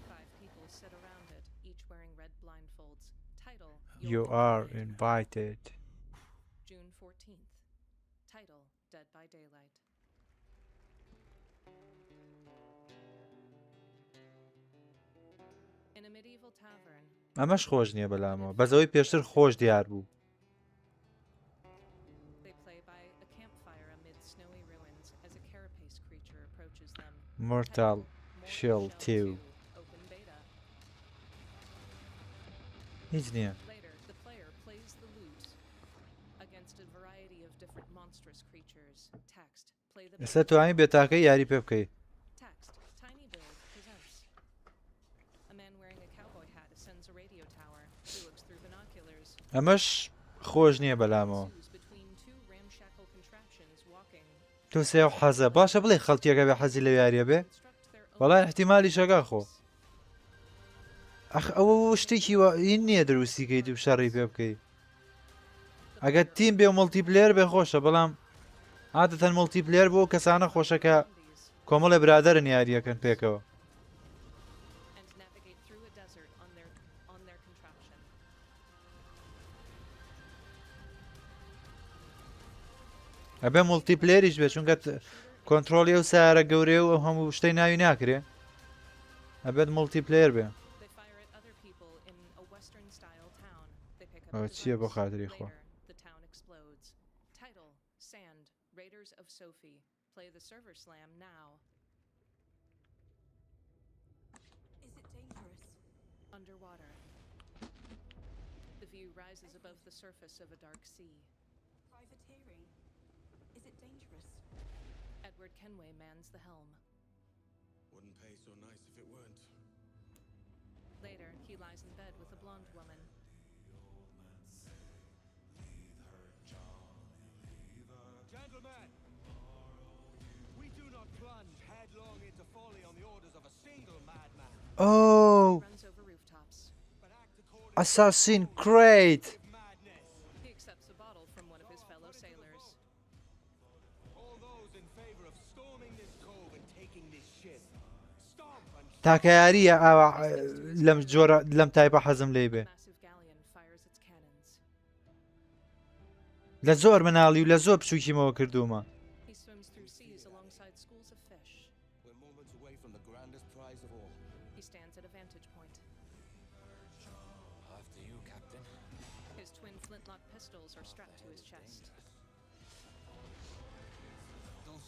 5 people sit around it, each wearing red blindfolds. Title: You are invited. June 14th. Title: Dead by Daylight. In a medieval tavern. ئەمەش خۆش نییە بەلامەوە بەزەوەی پێشتر خۆش دیار بوو. Mortal Shell 2 هیچ نییە. ئێستا توانی بێتاکەی یاری پێ بکەیت. ئەمەش خۆش نییە بەلامەوە. تۆ سێ حەزە باشە بڵێ خەڵکیەکە بێ حەزی لە یاریە بێ وەڵای احتیمالی شەگا خۆ ئەخ ئەوە شتێکی این نییە دروستیکەی دوو شەڕی پێ بکەیت. ئەگەر تیم بێ و مڵتیپلێر بێ خۆشە بەڵام عادەتەن مڵتیپلێر بۆ کەسانە خۆشەکە کۆمەڵە برادەرن یاریەکەن پێکەوە. ئەبێ مڵتیپلێریش بێت چونکە کۆنتترۆلی ئەو سیارە گەورێ و ئەو هەموو شتەی ناوی ناکرێ ئەبێت مڵتیپلێر بێ. ئەوە چییە بۆ خاتری خۆ؟ Is it dangerous? Edward Kenway mans the helm. Wouldn't pay so nice if it weren't. Later, he lies in bed with a blonde woman. Gentlemen, we do not plunge headlong into folly on the orders of a single madman. Oh! Assassin's Creed! He accepts a bottle from one of his fellow sailors. All those in favor of storming this cove and taking this ship. Stomp and تاکە یاریە ئاوا لەم جۆرە لەم تایپە حەزم لێ بێ. لە زۆر مناڵی و لە زۆر بچووکیمەوە کردومە.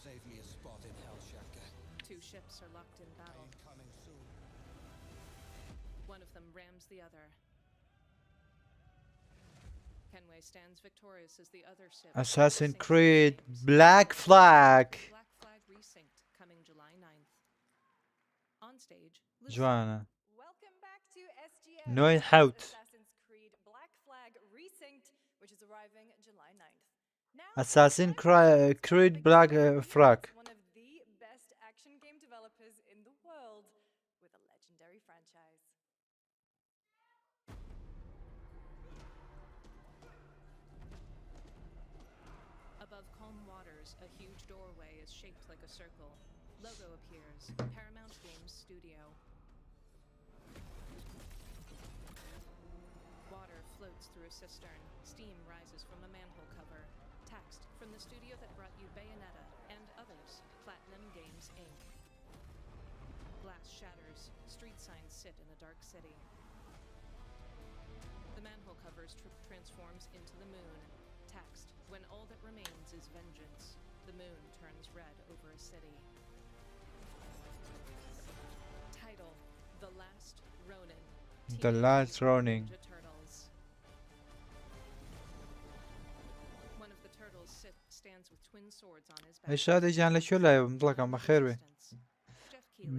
save me a spot in hell, Shaka. 2 ships are locked in battle. Coming soon. One of them rams the other. Kenway stands victorious as the other ship. Assassin's Creed Black Flag. Black Flag Resynced coming July 9th. On stage, Joanna. Welcome back to SGS. Noy Hout. Assassin's Creed Black Flag Resynced, which is arriving July 9th. Now, Assassin's Creed Black Flag. One of the best action game developers in the world with a legendary franchise. Above calm waters, a huge doorway is shaped like a circle. Logo appears. Paramount Games Studio. Water floats through a cistern. Steam rises from a manhole cover. Text from the studio that brought you Bayonetta and others. Platinum Games Inc. Glass shatters. Street signs sit in a dark city. The manhole covers transforms into the moon. Text: when all that remains is vengeance, the moon turns red over a city. Title: The Last Ronin. The Last Ronin. Turtles. One of the turtles stands with twin swords on his back. ئەی شادەیجان لەکوێ لایەوە دڵەکەم بەخێر بێ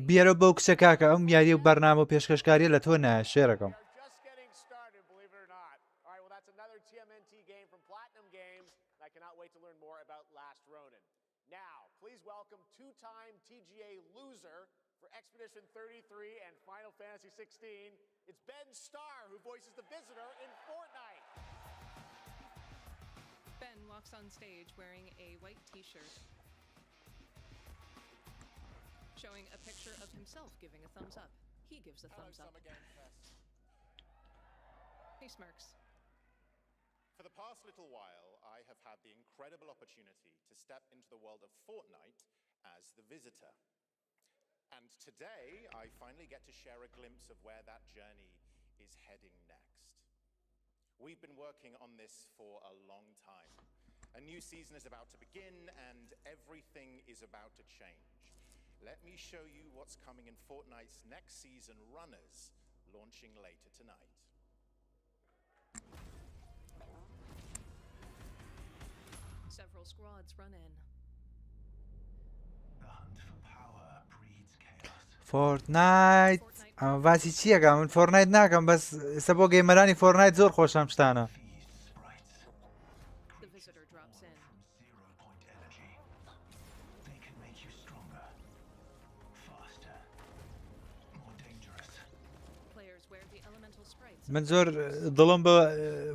بیارە بەو کچە کاکە ئەم یاری و بەرنامە و پێشکەشکاریە لە تۆ نایە شێرەکەم Just getting started, believe it or not. All right, well, that's another TMNT game from Platinum Games. I cannot wait to learn more about Last Ronin. Now, please welcome two-time TGA loser for Expedition 33 and Final Fantasy 16. It's Ben Starr, who voices the Visitor in Fortnite. Ben walks on stage wearing a white t-shirt, showing a picture of himself giving a thumbs up. He gives a thumbs up. He smirks. For the past little while, I have had the incredible opportunity to step into the world of Fortnite as the Visitor. And today, I finally get to share a glimpse of where that journey is heading next. We've been working on this for a long time. A new season is about to begin, and everything is about to change. Let me show you what's coming in Fortnite's next season runners, launching later tonight. Several squads run in. فۆرتنایت ئەمە باسی چیەکە من فۆرنایت ناکەم بەس ئێستا بۆ گەیمەرانی فۆرنایت زۆر خۆشم شتانە The visitor drops in. Players wear the elemental sprites. من زۆر دڵم بە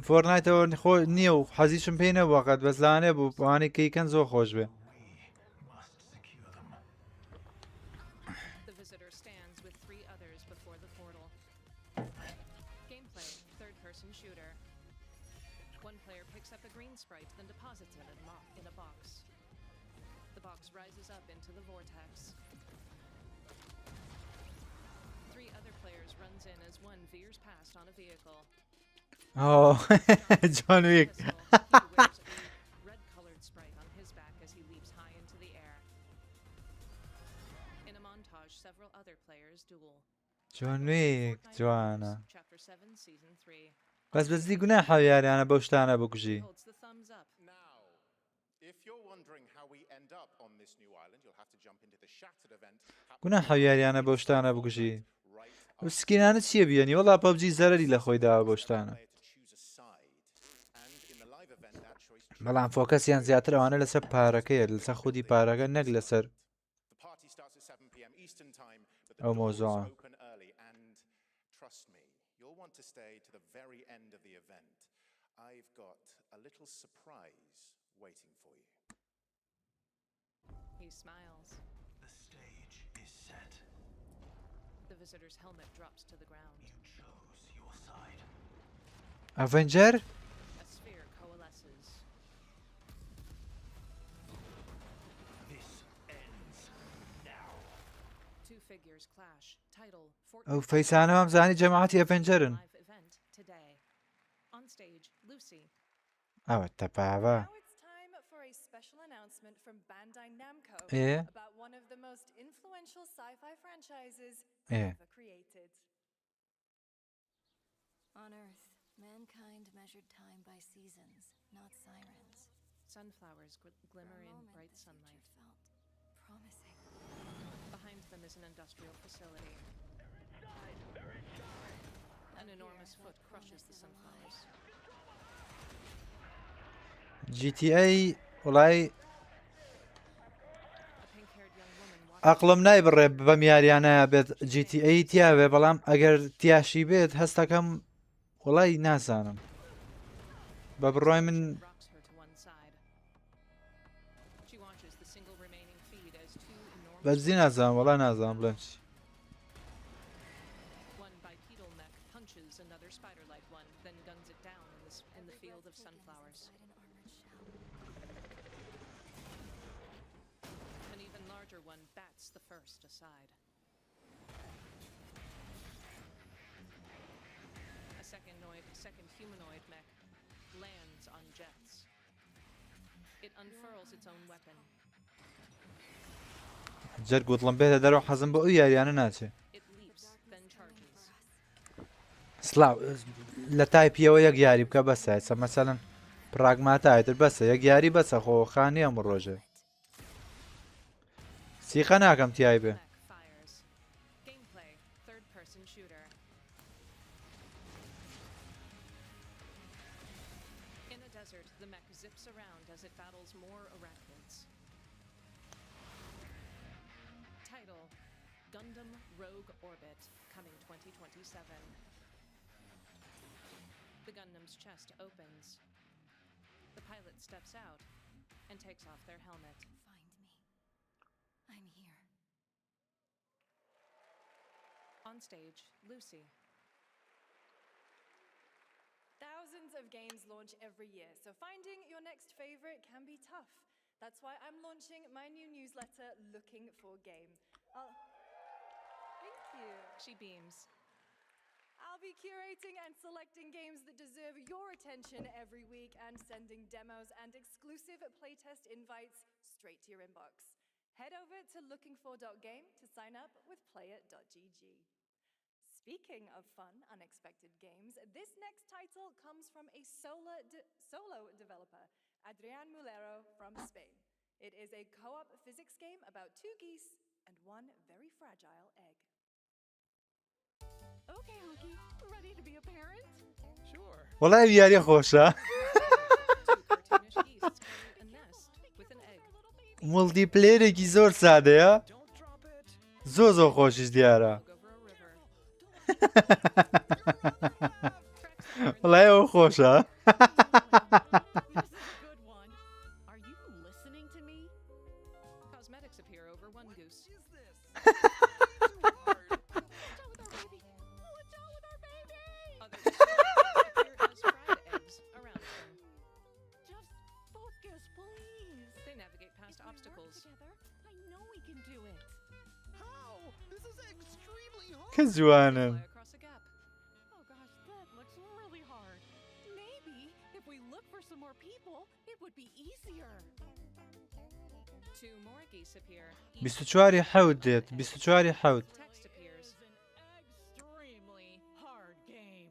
فۆرنایتەوە خۆ نییە و حەزیشم پێی نەبووە قەت بەس لەوانەیە بوو ئەوانەی کەیکەن زۆر خۆش بێ The visitor stands with three others before the portal. Gameplay, third-person shooter. One player picks up a green sprite, then deposits it in a box. The box rises up into the vortex. Three other players runs in as one veers past on a vehicle. Oh, John Wick. He wears a red-colored sprite on his back as he leaps high into the air. In a montage, several other players duel. John Wick, جوانە Chapter 7, Season 3. بەس بەزی گوناحە یاریانە بەو شتانە بکوژی Holds the thumbs up. Now, if you're wondering how we end up on this new island, you'll have to jump into the Shattered event. گوناحە یاریانە بەو شتانە بکوژی ئەو سکینانە چییە بیێنی وەڵا پەبجی زەرەری لە خۆی داوە بەو شتانە بەڵام فۆکەسیان زیاتر ئەوانە لەسەر پارەکەیە لەسەر خودی پارەکە نەک لەسەر ئەو مۆزوعە Trust me, you'll want to stay to the very end of the event. I've got a little surprise waiting for you. He smiles. The stage is set. The visitor's helmet drops to the ground. You chose your side. Avenger? A sphere coalesces. This ends now. Two figures clash. Title: ئەو فەیسانە ئەم زانی جەماعەتی ئەڤەنجەرن Live event today. On stage, Lucy. ئەوە تەپاوە Now it's time for a special announcement from Bandai Namco Yeah. about one of the most influential sci-fi franchises Yeah. ever created. On Earth, mankind measured time by seasons, not sirens. Sunflowers glimmer in bright sunlight. Felt promising. Behind them is an industrial facility. An enormous foot crushes the sunflowers. GTA وڵای A pink-haired young woman walks ئەقلم نایبڕێ بەم یاریانە بێت GTA تیاوێ بەڵام ئەگەر تیاشی بێت هەستەکەم وڵای نازانم بە بڕۆی من rocks her to one side. She watches the single remaining feed as two enormous بەرزی نازانم وڵا نازانم بڵێم چی one bipedal mech punches another spider-like one, then guns it down in the field of sunflowers. An even larger one bats the first aside. A second humanoid mech lands on jets. It unfurls its own weapon. جەر گوتڵم بێتە دەرەوە حەزم بە ئەو یاریانە ناچێت It leaps, then charges. سلااو لە تایپیەوە یەک یاری بکە بەسە مەسەلەن پراگماتایتر بەسە یەک یاری بەسە خۆ خانی ئەم ڕۆژێ سیخە ناکەم تیای بێ Fires. Gameplay, third-person shooter. In a desert, the mech zips around as it battles more arachnids. Title: Gundam Rogue Orbit, coming 2027. The Gundam's chest opens. The pilot steps out and takes off their helmet. Find me. I'm here. On stage, Lucy. Thousands of games launch every year, so finding your next favorite can be tough. That's why I'm launching my new newsletter, Looking for Game. Thank you. She beams. I'll be curating and selecting games that deserve your attention every week and sending demos and exclusive playtest invites straight to your inbox. Head over to lookingfor.game to sign up with player.gg. Speaking of fun, unexpected games, this next title comes from a solo developer, Adrián Mulero from Spain. It is a co-op physics game about two geese and one very fragile egg. Okay, Honky, ready to be a parent? Sure. وەڵای یاریە خۆشە Cartoonish geese carry a nest with an egg. مڵتیپلێرێکی زۆر سادەیە زۆ خۆشیش دیارە وەڵای ئەوە خۆشە Are you listening to me? Cosmetics appear over one goose. Others appear as fried eggs around them. Just focus, please. They navigate past obstacles. Together, I know we can do it. How? This is extremely hard. کە جوانن Fly across a gap. Oh gosh, that looks really hard. Maybe if we look for some more people, it would be easier. Two more geese appear. 24 حەوت دێت 24 حەوت Text appears. Extremely hard game.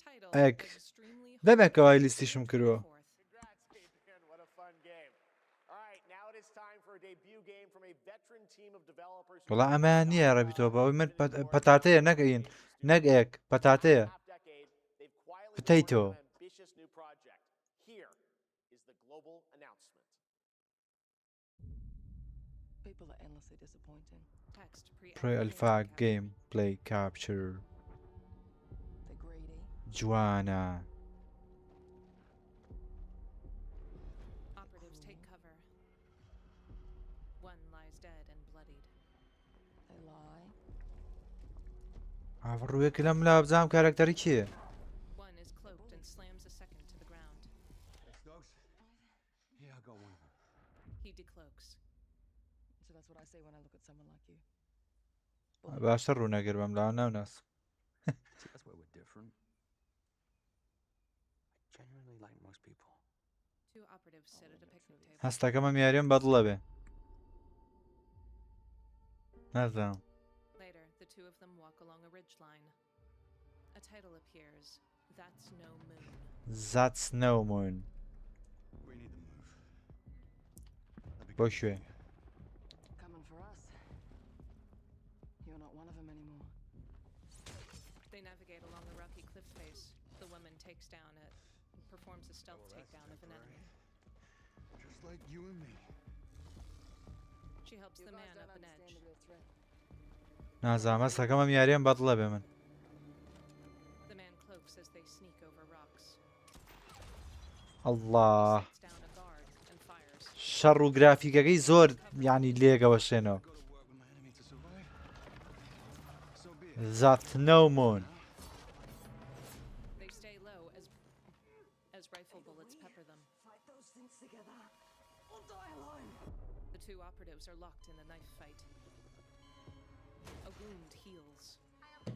Title: Egg. Extremely دەمێکەوای لیستیشم کردووە Congrats, Dave. What a fun game. All right, now it is time for a debut game from a veteran team of developers. وڵا ئەمە نییە ڕەبیتەوە بەوەی من پەتاتەیە نەگەین نەک ئێک پەتاتەیە پتەیتۆ Ambitious new project. Here is the global announcement. People are endlessly disappointing. Text پرۆی ئەلفا گەیم پلەی کاپچر They're greedy. جوانە Operatives take cover. One lies dead and bloodied. They lie. ئاڕوویەک لەم لا بزانم کارەکتەری کیە One is cloaked and slams a second to the ground. Dogs? Yeah, I got one of them. He decloaks. So that's what I say when I look at someone like you. باشتر ڕوونەگر بەم لا ناوناس See, that's where we're different. I genuinely like most people. Two operatives sit at a picnic table. هەستەکەمە میاریان بەدڵە بێ نازانم Later, the two of them walk along a ridgeline. A title appears. That's no moon. That's no moon We need to move. بۆ شوێ Coming for us. You're not one of them anymore. They navigate along a rocky cliff face. The woman performs a stealth takedown of an enemy. Just like you and me. She helps the man up an edge. نازانم هەستەکەمە میاریان بەدڵە بێ من The man cloaks as they sneak over rocks. الله Sets down a guard and fires. شەڕ و گرافیکەکەی زۆر یعنی لێگەوە شێنەوە That no moon They stay low as rifle bullets pepper them. Fight those things together. Or die alone. The two operatives are locked in a knife fight. A wound heals. No.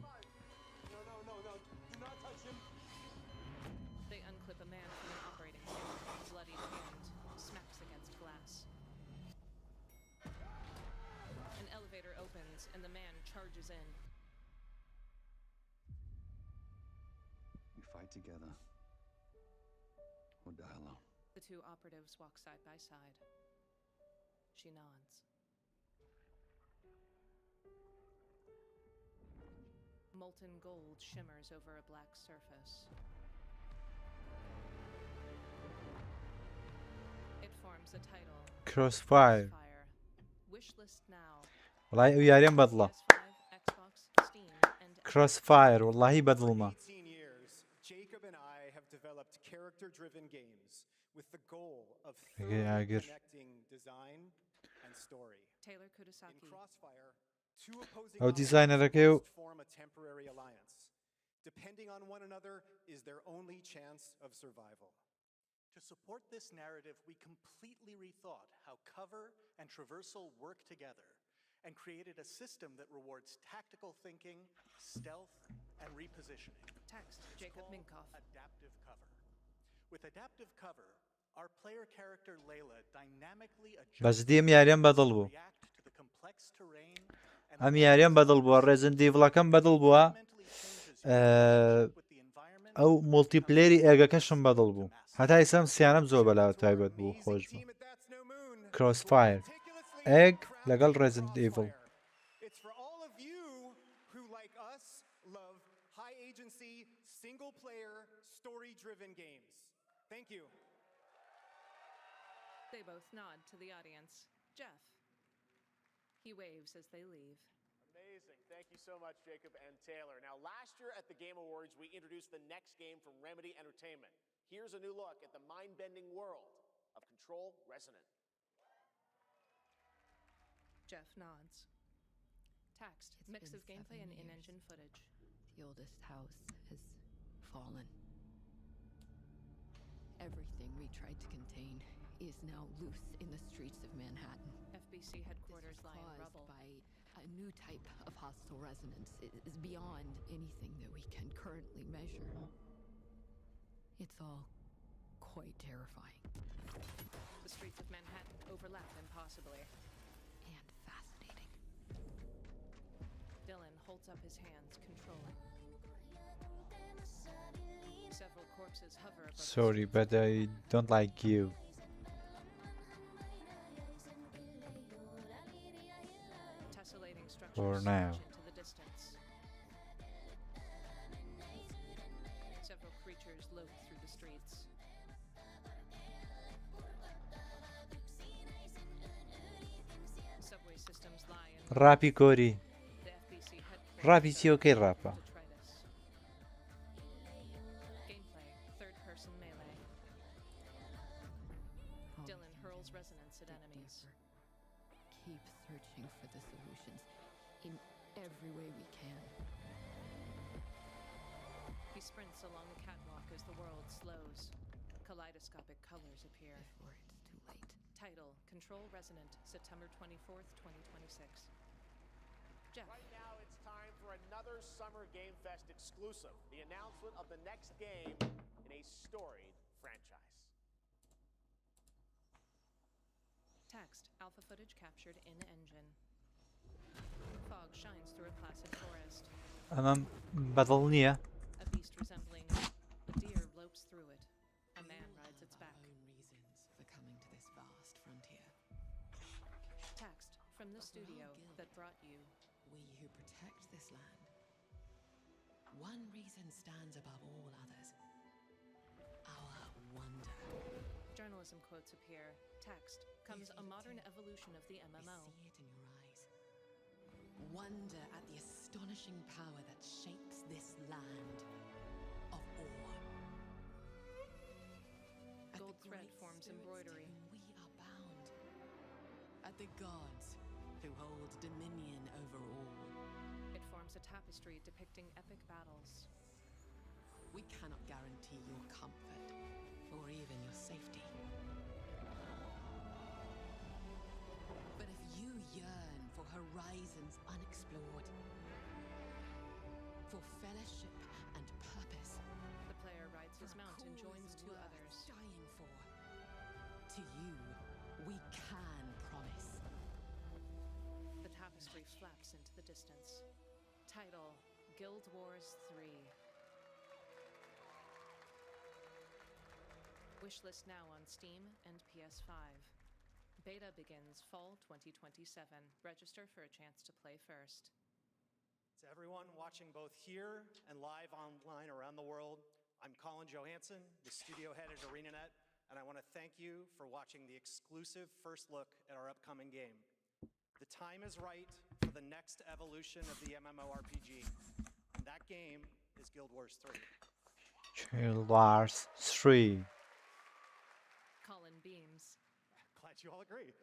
Do not touch him. They unclip a man from an operating table. Bloodied hand smacks against glass. An elevator opens and the man charges in. We fight together or die alone. The two operatives walk side by side. She nods. Molten gold shimmers over a black surface. It forms a title. Crossfire. Wish list now. والله ويارين بدله. PS5, Xbox, Steam, and Crossfire والله بدل ما. 18 years, Jacob and I have developed character-driven games with the goal of thoroughly connecting design and story. Taylor Kudasaki. In Crossfire, two opposing أو ديزاينرك form a temporary alliance. Depending on one another is their only chance of survival. To support this narrative, we completely rethought how cover and traversal work together and created a system that rewards tactical thinking, stealth, and repositioning. Text, Jacob Minkoff. Adaptive cover. With adaptive cover, our player character Layla dynamically بس adjusts ديم يارين بدل بو. react to the complex terrain and ئەم یاریان بەدڵ بووە ڕێزن دیڤڵەکەم بەدڵ بووە ئەو مڵتیپلێری ئێگەکەشم بەدڵ بوو هەتا ئێسام سیانەم زۆر بەلاوە تایبەت بوو خۆش بوو کرۆسفایر ئێگ لەگەڵ ڕێزن دیڤڵ It's for all of you who, like us, love high-agency, single-player, story-driven games. Thank you. They both nod to the audience. Jeff. He waves as they leave. Amazing. Thank you so much, Jacob and Taylor. Now, last year at the Game Awards, we introduced the next game from Remedy Entertainment. Here's a new look at the mind-bending world of Control Resonant. Jeff nods. Text, mix of gameplay and in-engine footage. The oldest house has fallen. Everything we tried to contain is now loose in the streets of Manhattan. FBC headquarters lie in rubble. By a new type of hostile resonance. It is beyond anything that we can currently measure. It's all quite terrifying. The streets of Manhattan overlap impossibly. And fascinating. Dylan holds up his hands, controlling. Several corpses hover above Sorry, but I don't like you. Tessellating structures For now. stretch into the distance. Several creatures lope through the streets. Subway systems lie in ڕاپی کۆری the FBC headquarters. ڕاپی چیۆکەی ڕاپە Gameplay, third-person melee. Dylan hurls resonance at enemies. Keep searching for the solutions in every way we can. He sprints along the catwalk as the world slows. Kaleidoscopic colors appear. Before it's too late. Title, Control Resonant, September 24th, 2026. Jeff. Right now, it's time for another Summer Game Fest exclusive, the announcement of the next game in a storied franchise. Text, alpha footage captured in engine. Fog shines through a placid forest. ئەمەم بەدڵ نییە A beast resembling a deer lopes through it. A man rides its back. Reasons for coming to this vast frontier. Text, from the studio that brought you. We who protect this land. One reason stands above all others. Our wonder. Journalism quotes appear. Text, comes a modern evolution of the MMO. We see it in your eyes. Wonder at the astonishing power that shapes this land of awe. Gold thread forms embroidery. We are bound. At the gods who hold dominion over all. It forms a tapestry depicting epic battles. We cannot guarantee your comfort or even your safety. But if you yearn for horizons unexplored, for fellowship and purpose, The player rides his mount and joins two others. dying for, to you, we can promise. The tapestry flaps into the distance. Title, Guild Wars 3. Wishlist now on Steam and PS5. Beta begins fall 2027. Register for a chance to play first. To everyone watching both here and live online around the world, I'm Colin Johansson, the studio head at ArenaNet, and I want to thank you for watching the exclusive first look at our upcoming game. The time is right for the next evolution of the MMORPG, and that game is Guild Wars 3. Guild Wars 3. Colin beams. Glad you all agree.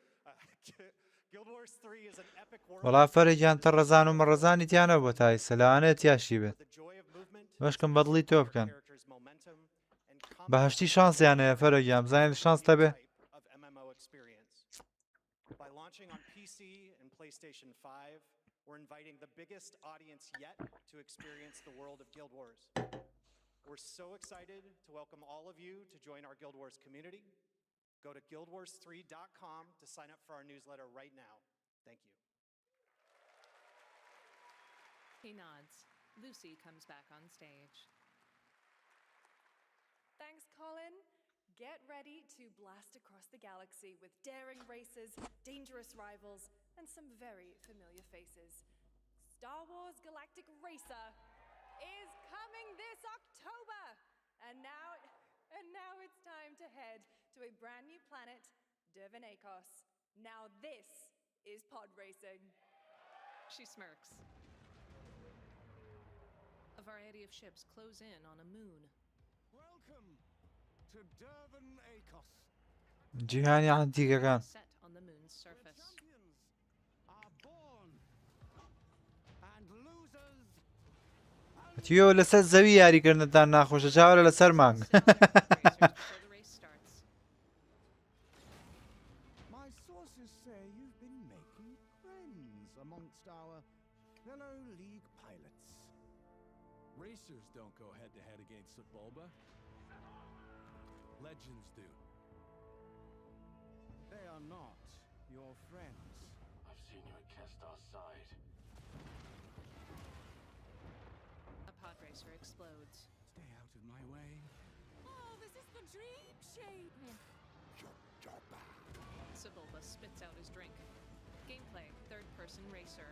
Guild Wars 3 is an epic world. وڵا فەرێکیان تە ڕەزان و مەڕەزانی تیانە بۆ تایسە لەوانەیە تیاشی بێت بەشکم بەدڵی تۆ بکەن بەهشتی شانسیان هەیە فەرێکیان بزانێت شانس دەبێ By launching on PC and PlayStation 5, we're inviting the biggest audience yet to experience the world of Guild Wars. We're so excited to welcome all of you to join our Guild Wars community. Go to guildwars3.com to sign up for our newsletter right now. Thank you. He nods. Lucy comes back on stage. Thanks, Colin. Get ready to blast across the galaxy with daring races, dangerous rivals, and some very familiar faces. Star Wars Galactic Racer is coming this October! And now it's time to head to a brand new planet, Dövenakos. Now this is pod racing. She smirks. A variety of ships close in on a moon. Welcome to Dövenakos. جیهانی عەنتیکەکان. Set on the moon's surface. تیۆ لەسەر زەوی یاریکردنتان ناخۆشە چاوەڕە لەسەر مانگ. My sources say you've been making friends amongst our fellow League pilots. Racers don't go head-to-head against the Bulba. Legends do. They are not your friends. I've seen you at Kestar's side. A pod racer explodes. Stay out of my way. Oh, this is the dream shape! Sebulba spits out his drink. Gameplay, third-person racer.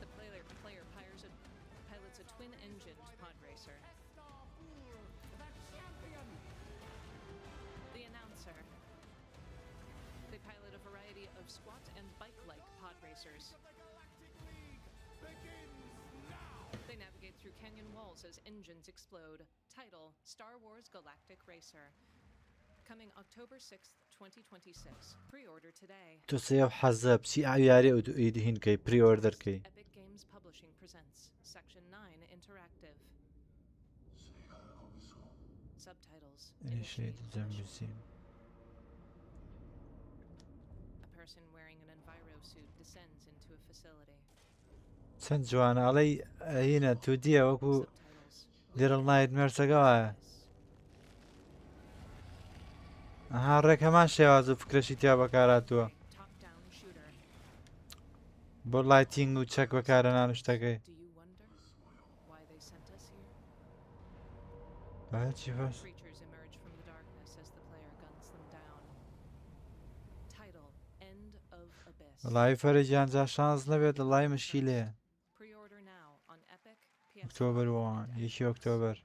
The player pilots a twin-engined pod racer. The announcer. They pilot a variety of squat and bike-like pod racers. They navigate through canyon walls as engines explode. Title, Star Wars Galactic Racer. Coming October 6th, 2026. Pre-order today. تۆ سێو حەزە بچی ئاویاری ئیدهین کەی پری-ئۆردەر کەی. Epic Games Publishing presents Section 9 Interactive. Subtitles. Initiate the A person wearing an enviro suit descends into a facility. چەند جوانە ئەڵەی هینە تو دیە وەکو لیرڵ نایتمێرسەکە وایە ئەها ڕێک هەمان شێواز و فکرەشی تیا بەکارهاتووە بۆ لایتینگ و چەک بەکارهێنان و شتەکەی چی باش Creatures emerge from the darkness as the player guns them down. Title, End of Abyss. وەڵاهی فەرێکیان جا شانس نەبێت لەڵای مشکیلەیە Pre-order now on Epic, PS5. ئۆکتۆبەر وان 1 ئۆکتۆبەر.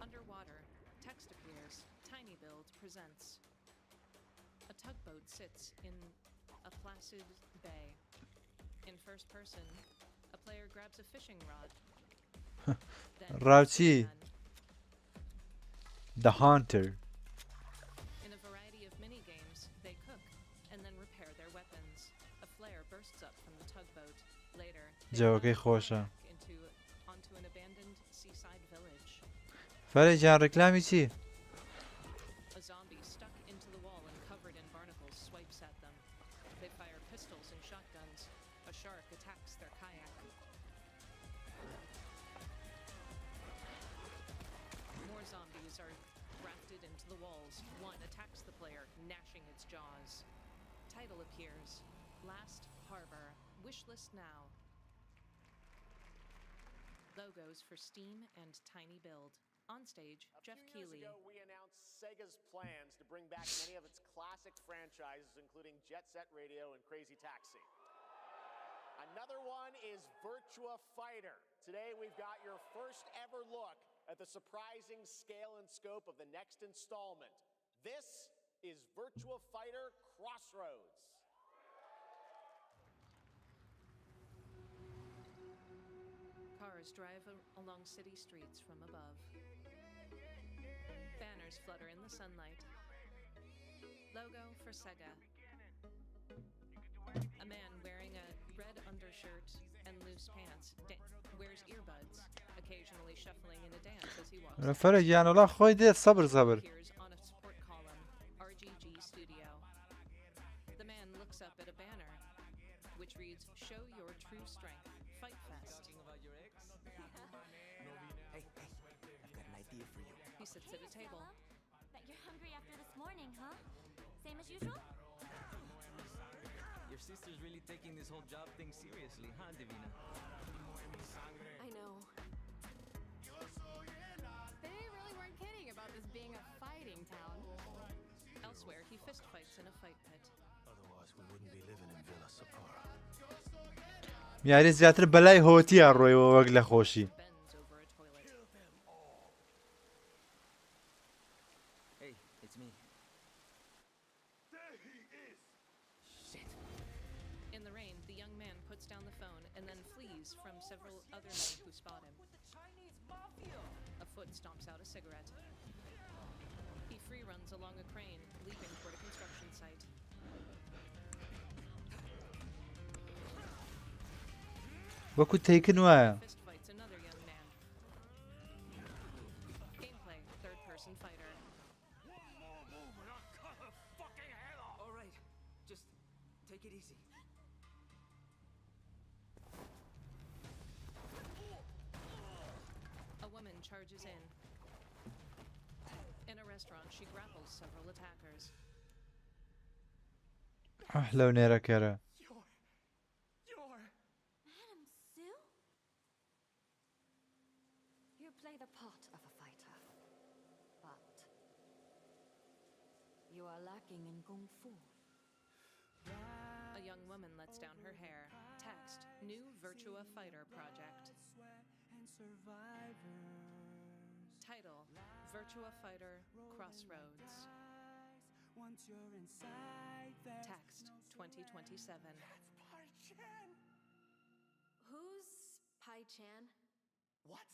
Underwater, text appears. Tiny Build presents. A tugboat sits in a placid bay. In first person, a player grabs a fishing rod. ڕاوچی The Hunter. In a variety of mini-games, they cook and then repair their weapons. A flare bursts up from the tugboat. Later, جەوەکەی خۆشە. onto an abandoned seaside village. فەرێکیان ڕێکلامی چی؟ A zombie stuck into the wall and covered in barnacles swipes at them. They fire pistols and shotguns. A shark attacks their kayak. More zombies are grafted into the walls. One attacks the player, gnashing its jaws. Title appears. Last Harbor. Wishlist now. Logos for Steam and Tiny Build. On stage, Jeff Keighley. A few years ago, we announced Sega's plans to bring back many of its classic franchises, including Jet Set Radio and Crazy Taxi. Another one is Virtua Fighter. Today, we've got your first ever look at the surprising scale and scope of the next installment. This is Virtua Fighter Crossroads. Cars drive along city streets from above. Banners flutter in the sunlight. Logo for Sega. A man wearing a red undershirt and loose pants wears earbuds, occasionally shuffling in a dance as he walks. فرق يعني والله خوي ديت صبر Appears on a support column, RGG Studio. The man looks up at a banner which reads, "Show your true strength, Fight Fest." Hey, I've got an idea for you. He sits at a table. Bet you're hungry after this morning, huh? Same as usual? Your sister's really taking this whole job thing seriously, huh, Davina? I know. They really weren't kidding about this being a fighting town. Elsewhere, he fist fights in a fight pit. Otherwise, we wouldn't be living in Villa Sapara. يعني زیاتر بەلای هۆتیە ڕۆیەوە وەک لە خۆشی. Hey, it's me. There he is! Shit. In the rain, the young man puts down the phone and then flees from several other men who spot him. A foot stomps out a cigarette. He free runs along a crane, leaping toward a construction site. وەکو تەیکن وایە. Fist fights another young man. Gameplay, third-person fighter. One more move and I'll cut her fucking head off! All right, just take it easy. A woman charges in. In a restaurant, she grapples several attackers. لەو نێرەکەرە. Madam Sue? You play the part of a fighter, but you are lacking in kung fu. A young woman lets down her hair. Text, new Virtua Fighter project. Title, Virtua Fighter Crossroads. Text, 2027. Who's Pai Chan? What?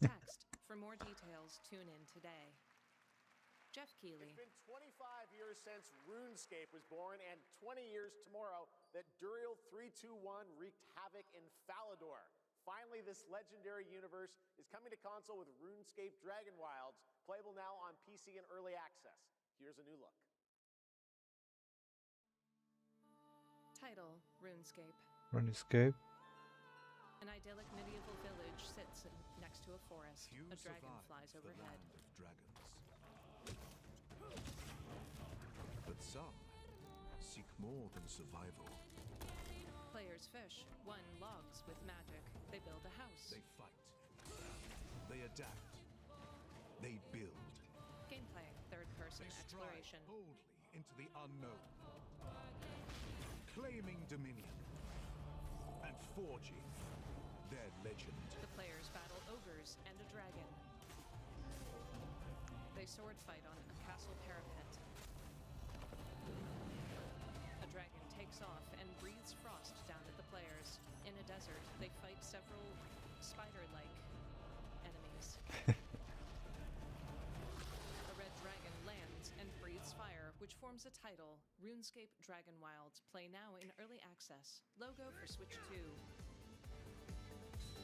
Text, for more details, tune in today. Jeff Keighley. It's been 25 years since RuneScape was born, and 20 years tomorrow that Duriel 321 wreaked havoc in Falador. Finally, this legendary universe is coming to console with RuneScape Dragon Wilds, playable now on PC in early access. Here's a new look. Title, RuneScape. RuneScape. An idyllic medieval village sits next to a forest. A dragon flies overhead. Dragons. But some seek more than survival. Players fish. One logs with magic. They build a house. They fight. They adapt. They build. Gameplay, third-person exploration. Boldly into the unknown. Claiming dominion. And forging their legend. The players battle ogres and a dragon. They sword fight on a castle parapet. A dragon takes off and breathes frost down at the players. In a desert, they fight several spider-like enemies. A red dragon lands and breathes fire, which forms a title, RuneScape Dragon Wilds. Play now in early access. Logo for Switch 2.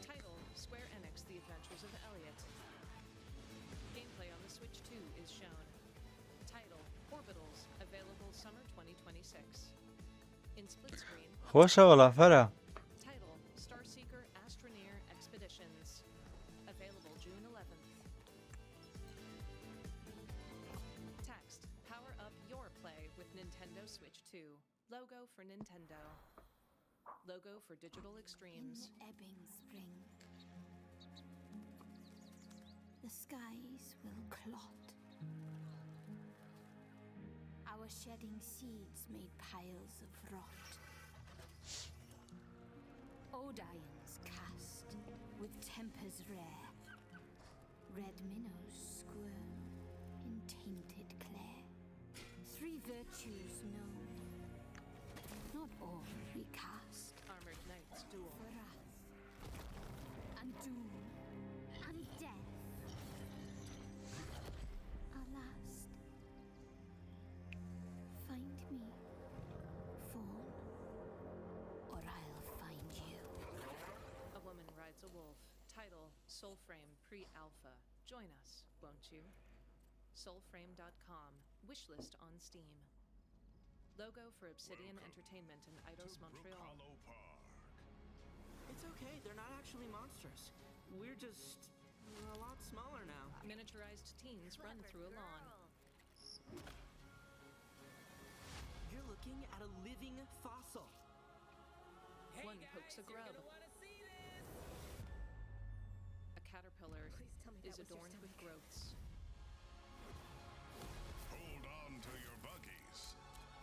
Title, Square Enix, The Adventures of Elliot. Gameplay on the Switch 2 is shown. Title, Orbitals, available summer 2026. In split screen. خۆشە وەڵا فەرە. Title, Starseeker Astroneer Expeditions, available June 11th. Text, power up your play with Nintendo Switch 2. Logo for Nintendo. Logo for digital extremes. In the ebbing spring, the skies will clot. Our shedding seeds made piles of rot. Odions cast with tempers rare. Red minnows squirm in tainted clay. Three virtues known, not all recast. Armored knights duel. Wrath and doom and death. Our last. Find me, fawn, or I'll find you. A woman rides a wolf. Title, Soulframe Pre-Alpha. Join us, won't you? Soulframe.com. Wishlist on Steam. Logo for Obsidian Entertainment in Eidos, Montreal. It's okay, they're not actually monsters. We're just a lot smaller now. Miniaturized teens run through a lawn. You're looking at a living fossil. One pokes a grub. A caterpillar is adorned with growths. Hold on to your buggies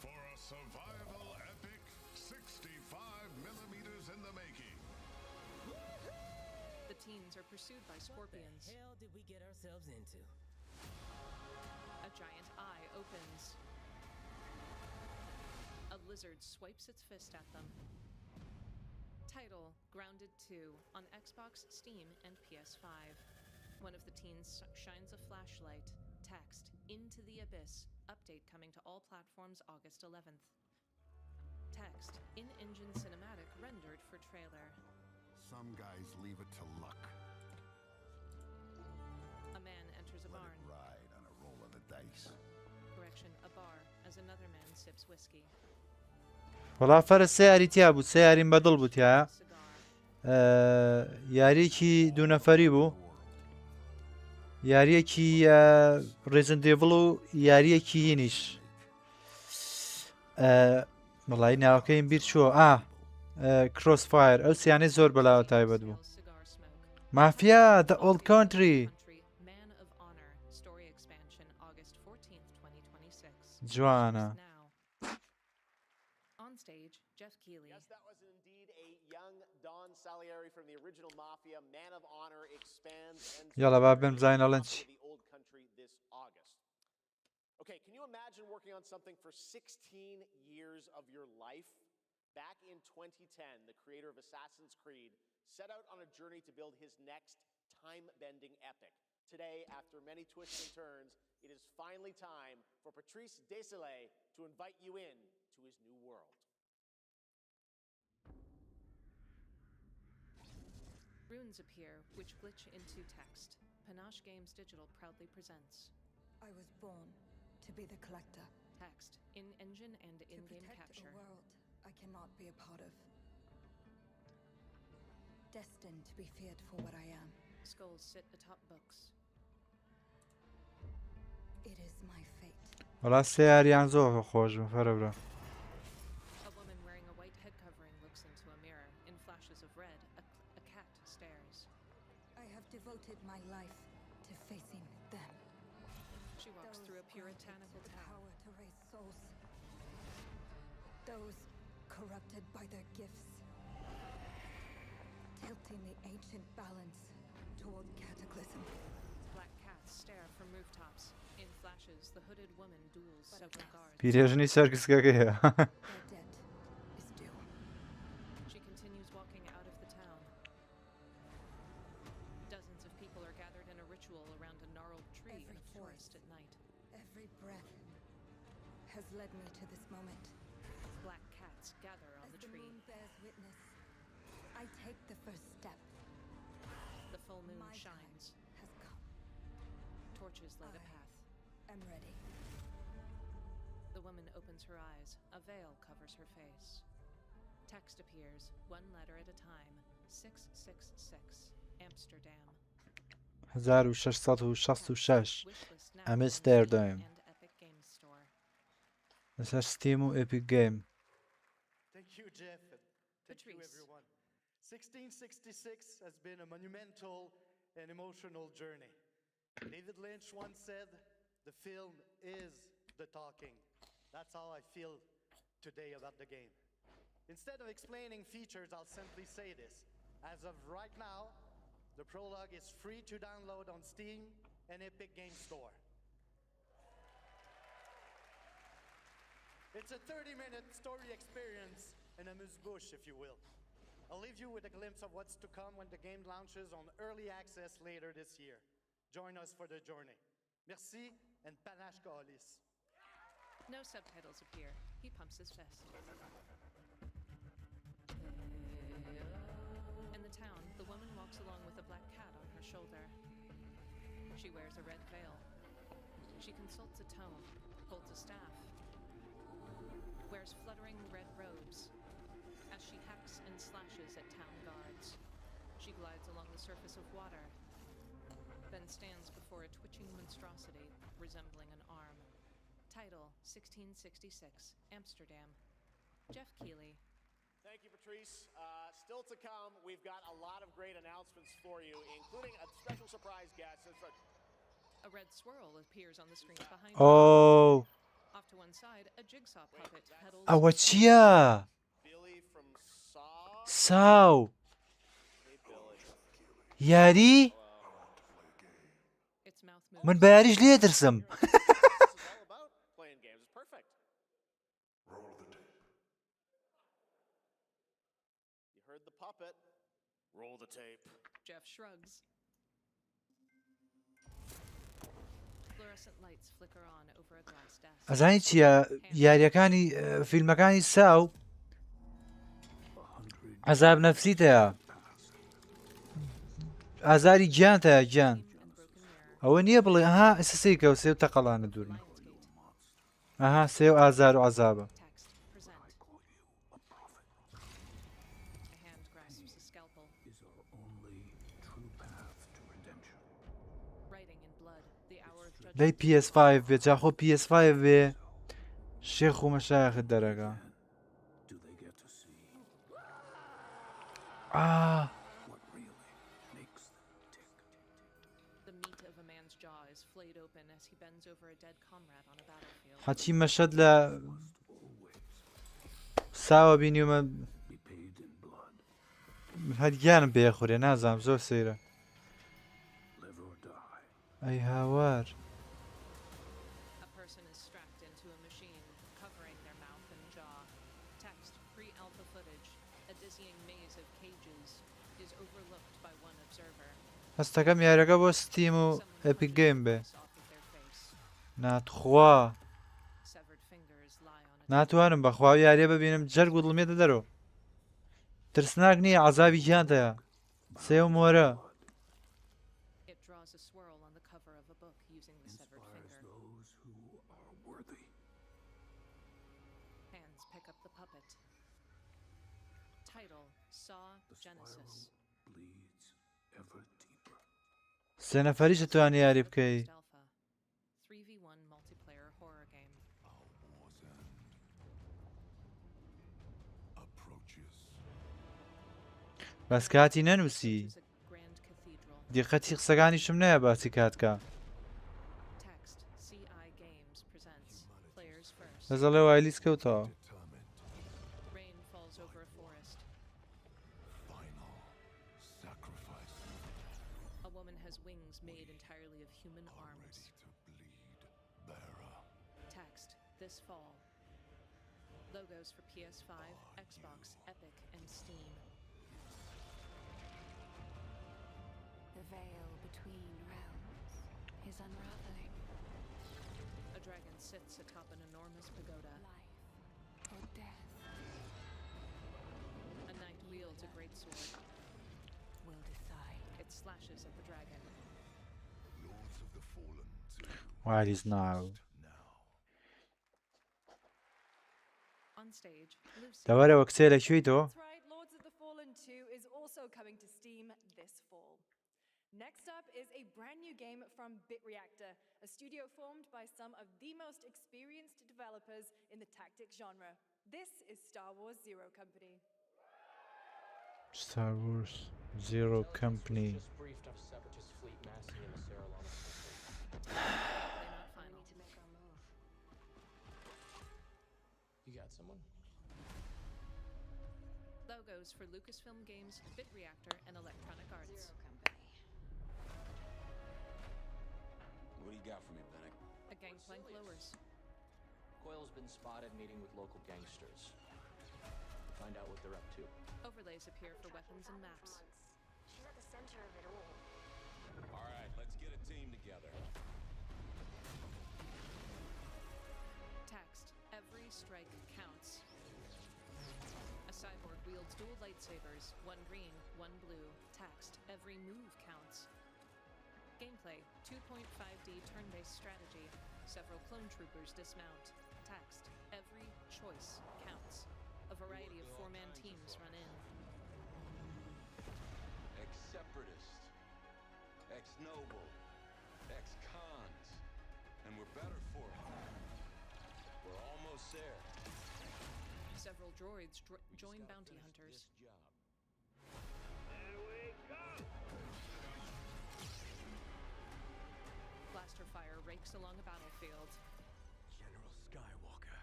for a survival epic 65 millimeters in the making. The teens are pursued by scorpions. What the hell did we get ourselves into? A giant eye opens. A lizard swipes its fist at them. Title, Grounded 2, on Xbox, Steam, and PS5. One of the teens shines a flashlight. Text, Into the Abyss. Update coming to all platforms August 11th. Text, in-engine cinematic rendered for trailer. Some guys leave it to luck. A man enters a barn. Let it ride on a roll of the dice. Correction, a bar, as another man sips whiskey. وەڵا فەرە سێ یاری تیا بوو سێ یاریم بەدڵ بوو تایە یاریەکی دوو نەفەری بوو یاریەکی ڕێزن دێڤڵ و یاریەکی هینیش وەڵای ناوەکەیم بیر چووە کرۆسفایر ئەو سیانەی زۆر بەلاوە تایبەت بوو مافیا دە ئۆڵد کۆنتری جوانە Yes, that was indeed a young Don Salieri from the original Mafia. Man of Honor expands and یاڵا با بێن بزانین ئەڵێن چی the old country this August. Okay, can you imagine working on something for 16 years of your life? Back in 2010, the creator of Assassin's Creed set out on a journey to build his next time-bending epic. Today, after many twists and turns, it is finally time for Patrice Désilets to invite you in to his new world. Runes appear, which glitch into text. Panache Games Digital proudly presents. I was born to be the collector. Text, in-engine and in-game capture. A world I cannot be a part of. Destined to be feared for what I am. Skulls sit atop books. It is my fate. وەڵا سێ یاریان زۆر خۆش بوو فەرە برە A woman wearing a white head covering looks into a mirror. In flashes of red, a cat stares. I have devoted my life to facing them. She walks through a puritanical town. Power to raise souls. Those corrupted by their gifts. Tilting the ancient balance toward cataclysm. Black cats stare from rooftops. In flashes, the hooded woman duels several guards. پیرێژنی سەرکسکەکەیە She continues walking out of the town. Dozens of people are gathered in a ritual around a gnarled tree in a forest at night. Every breath has led me to this moment. Black cats gather on the tree. As the moon bears witness, I take the first step. The full moon My shines. time has come. Torches light a path. I'm ready. The woman opens her eyes. A veil covers her face. Text appears, one letter at a time. 666, Amsterdam. 1666 ئەمستەردام لەسەر ستیم و ئەپیک گەیم Thank you, Jeff. Patrice. you, everyone. 1666 has been a monumental and emotional journey. David Lynch once said, "The film is the talking." That's how I feel today about the game. Instead of explaining features, I'll simply say this. As of right now, the prologue is free to download on Steam and Epic Games Store. It's a 30-minute story experience and amuse-bouche, if you will. I'll leave you with a glimpse of what's to come when the game launches on early access later this year. Join us for the journey. Merci and panache kalis. No subtitles appear. He pumps his fist. In the town, the woman walks along with a black cat on her shoulder. She wears a red veil. She consults a tome, holds a staff, wears fluttering red robes. As she hacks and slashes at town guards, she glides along the surface of water, then stands before a twitching monstrosity resembling an arm. Title, 1666, Amsterdam. Jeff Keighley. Thank you, Patrice. Still to come, we've got a lot of great announcements for you, including a special surprise guest. A red swirl appears on the screens behind Oh. you. Off to one side, a jigsaw puppet pedals. ئەوە چییە؟ ساو یاری؟ من بە یاریش لێ دەترسم. Playing games is perfect. You heard the puppet. Roll the tape. Jeff shrugs. Fluorescent lights flicker on over a glass desk. ئەزانی چییە؟ یاریەکانی فیلمەکانی ساو عەزاب نەفسیتەیە، ئازاری گیانتەیە گیان. ئەوە نییە بڵێ ئەها ئەسەسی کە و سێ و تەقەڵانە دوورن. ئەها سێ و ئازار و عەزابە. لەی PS5 بێ جاخۆ PS5 بێ شێخ و مەشایەخت دەرەکە. حەچی مەشەد لە ساوە بینیومە هەرگیانم پێخورێ نازانم زۆر سەیرە. ئەی هاوار. هەستەکەم یاریەکە بۆ ستیم و ئەپیک گەیم بێ. ناتخوا ناتوانم بەخوا یاریە ببینم جەرگ و دڵمێتە دەرەوە. ترسناک نییە عەزابی گیانتەیە. سێ و مۆرە. سێ نەفەریش دەتوانی یاری بکەی. بەس کاتی نەنووسی. دیقەتی قسەکانیشم نایە باسی کاتکە. لەزەڵێ وای لیست کەوتەوە. This fall. Logos for PS5, Xbox, Epic, and Steam. The veil between realms is unraveling. A dragon sits atop an enormous pagoda. Life or death. A knight wields a great sword. Will decide. It slashes at the dragon. Lords of the Fallen 2. What is now? دەوەرەوە کچێ لەکوێی تۆ؟ That's right, Lords of the Fallen 2 is also coming to Steam this fall. Next up is a brand new game from BitReactor, a studio formed by some of the most experienced developers in the tactics genre. This is Star Wars Zero Company. Star Wars Zero Company. Just briefed of separatist fleet massing in the Saralama country. Play not final. We need to make our move. You got someone? Logos for Lucasfilm Games, Bit Reactor, and Electronic Arts. Zero Company. What do you got for me, Bennett? A gangplank lowers. Coyle's been spotted meeting with local gangsters. Find out what they're up to. Overlays appear for weapons and maps. She's at the center of it all. All right, let's get a team together. Text. Every strike counts. A cyborg wields dual lightsabers, one green, one blue. Text. Every move counts. Gameplay. 2.5D turn-based strategy. Several clone troopers dismount. Text. Every choice counts. A variety of four-man teams run in. Ex-separatist, ex-noble, ex-cons, and we're better for it. We're almost there. Several droids join bounty hunters. Job. There we go! Blaster fire rakes along a battlefield. General Skywalker.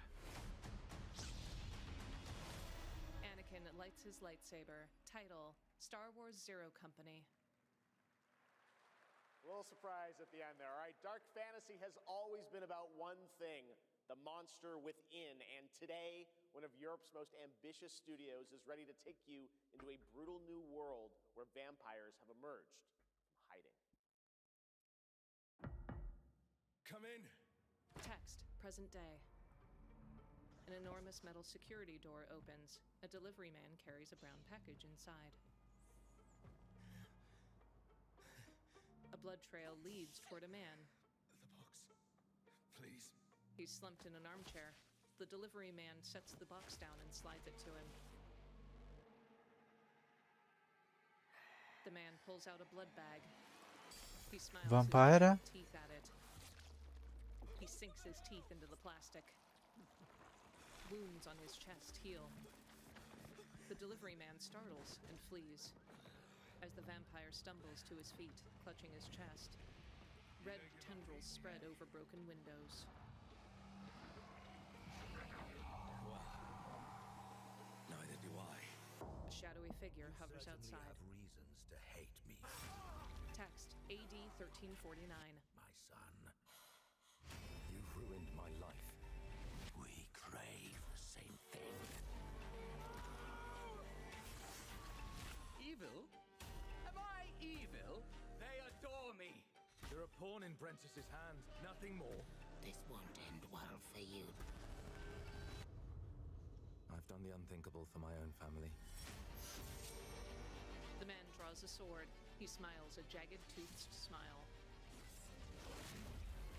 Anakin lights his lightsaber. Title: Star Wars Zero Company. A little surprise at the end there. All right, dark fantasy has always been about one thing, the monster within. And today, one of Europe's most ambitious studios is ready to take you into a brutal new world where vampires have emerged from hiding. Come in. Text: Present day. An enormous metal security door opens. A delivery man carries a brown package inside. A blood trail leads toward a man. The box. Please. He's slumped in an armchair. The delivery man sets the box down and slides it to him. The man pulls out a blood bag. He smiles Vampire? his teeth at it. He sinks his teeth into the plastic. Wounds on his chest heal. The delivery man startles and flees. As the vampire stumbles to his feet, clutching his chest, red tendrils spread over broken windows. Neither do I. A shadowy figure hovers outside. Have reasons to hate me. Text: AD 1349. My son, you've ruined my life. We crave the same thing. Evil? Am I evil? They adore me. You're a pawn in Brentus's hand, nothing more. This won't end well for you. I've done the unthinkable for my own family. The man draws a sword. He smiles a jagged, toothed smile.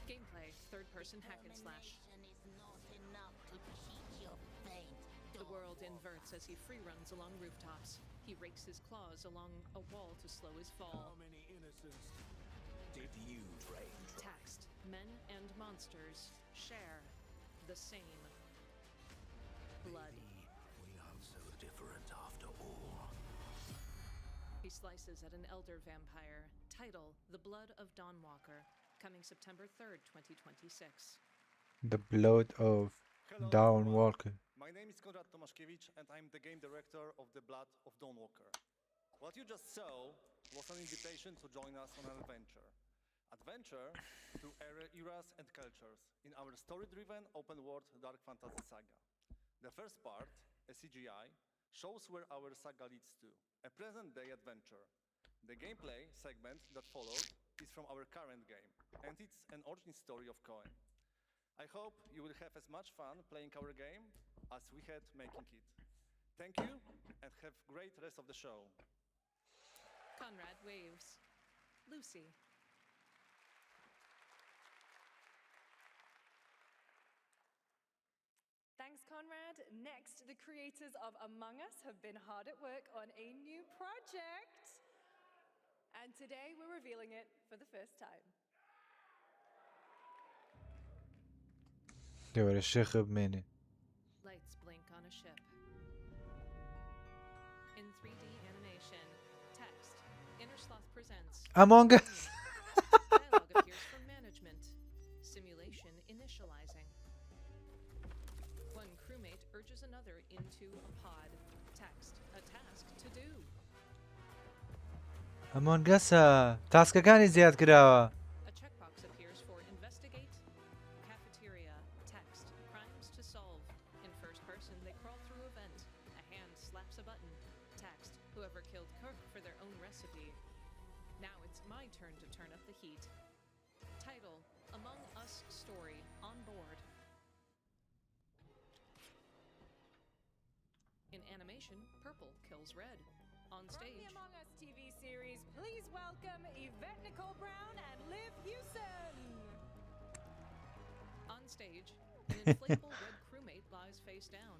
Gameplay: third-person hack and slash. Is not enough to cheat your fate. The world inverts as he free runs along rooftops. He rakes his claws along a wall to slow his fall. How many innocents Did you train? Text: Men and monsters share the same blood. We aren't so different after all. He slices at an elder vampire. Title: The Blood of Dawnwalker. Coming September 3rd, 2026. The Blood of Dawnwalker. My name is Konrad Tomaszkiewicz, and I'm the game director of The Blood of Dawnwalker. What you just saw was an invitation to join us on an adventure. Adventure through eras and cultures in our story-driven open-world dark fantasy saga. The first part, a CGI, shows where our saga leads to, a present-day adventure. The gameplay segment that followed is from our current game, and it's an origin story of Cohen. I hope you will have as much fun playing our game as we had making it. Thank you, and have great rest of the show. Conrad waves. Lucy. Thanks, Conrad. Next, the creators of Among Us have been hard at work on a new project. And today we're revealing it for the first time. دور الشيخ بميني. Lights blink on a ship. In 3D animation, Among Us. Dialogue appears from management. Simulation initializing. One crewmate urges another into a pod. Text. A task to do. Among Us تاسکەکانی زیاد کراوە. A checkbox appears for investigate. Cafeteria. Text. Crimes to solve. In first person, they crawl through a vent. A hand slaps a button. Text. Whoever killed Kirk for their own recipe. Now it's my turn to turn up the heat. Title, Among Us Story, on board. In animation, purple kills red. On From stage, the Among Us TV series, please welcome Yvette Nicole Brown and Liv Hewson. On stage, an inflatable red crewmate lies face down.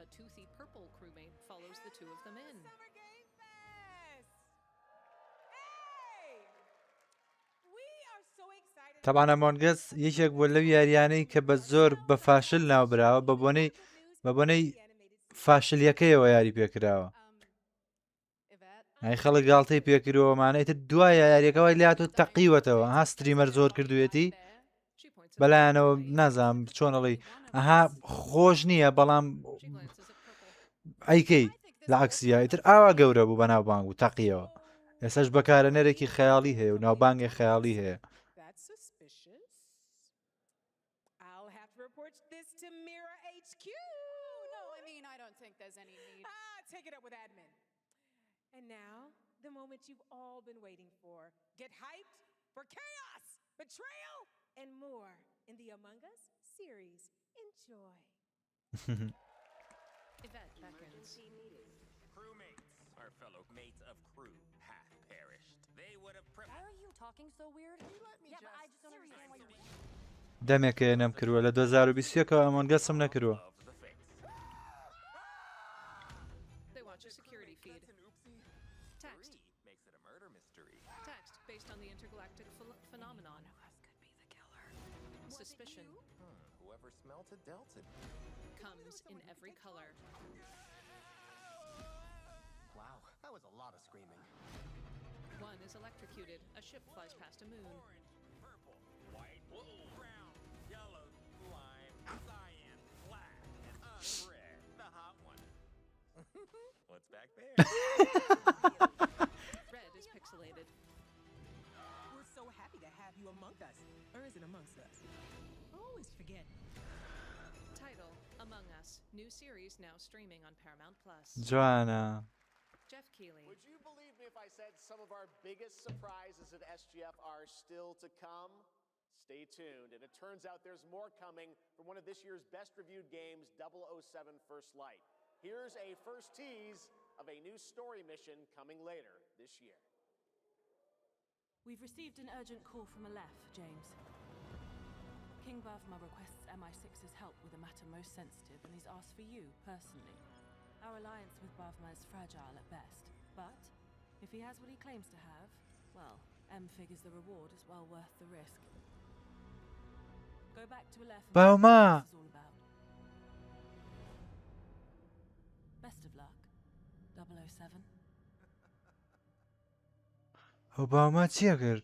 A toothy purple crewmate follows the two of them in. SummerGame Fest! Hey! We are so excited. طبعا Among Us یەکێک بووە لەو یاریانەی کە بە زۆر بە فاشل ناوبراوە بە بۆنەی فاشلیەکەیەوە یاری پێکراوە. ئای خەڵک گاڵتەی پێکردەوەمانەیتر دوای یاریەکەەوەی لاتۆ تەقیوەتەوە ها ستریمەر زۆر کردوێتی بەلایەنەوە نازانم چۆنەڵی ئەها خۆش نییە بەڵام ئەیکەی لە عکسیە ئیتر ئاوا گەورە بوو بە ناوبانگ و تەقیەوە ئێساش بەکارەنەرێکی خەیاڵی هەیە و ناوبانگی خەیاڵی هەیە. That's suspicious. I'll have to report this to Mira HQ. No, I mean, I don't think there's any need. Take it up with admin. And now, the moment you've all been waiting for. Get hyped for chaos, betrayal, and more in the Among Us series. Enjoy. Yvette beckons. Crewmates, our fellow mates of crew, have perished. They would have Why are you talking so weird? Yeah, but I just don't understand why you're... دەمێکە نەم کردووە لە 2021ەوە Among Usم نەکردووە. They watch a security feed. Text. Makes it a murder mystery. Text based on the intergalactic phenomenon. Could be the killer. Suspicion Whoever smelt it dealt it. comes in every color. Wow, that was a lot of screaming. One is electrocuted. A ship flies past a moon. Purple, white, brown, yellow, lime, cyan, black, and unred. The hot one. What's back there? Red is pixelated. We're so happy to have you among us. Or is it amongst us? I always forget. Title, Among Us. New series now streaming on Paramount+. جوانە. Jeff Keighley. Would you believe me if I said some of our biggest surprises at SGF are still to come? Stay tuned, and it turns out there's more coming from one of this year's best reviewed games, 007 First Light. Here's a first tease of a new story mission coming later this year. We've received an urgent call from Aleph, James. King Bavma requests MI6's help with a matter most sensitive, and he's asked for you, personally. Our alliance with Bavma is fragile at best, but if he has what he claims to have, well, M figures the reward is well worth the risk. Go back to Aleph and Bavma! what this is all about. Best of luck, 007. ئۆباما چییە کرد؟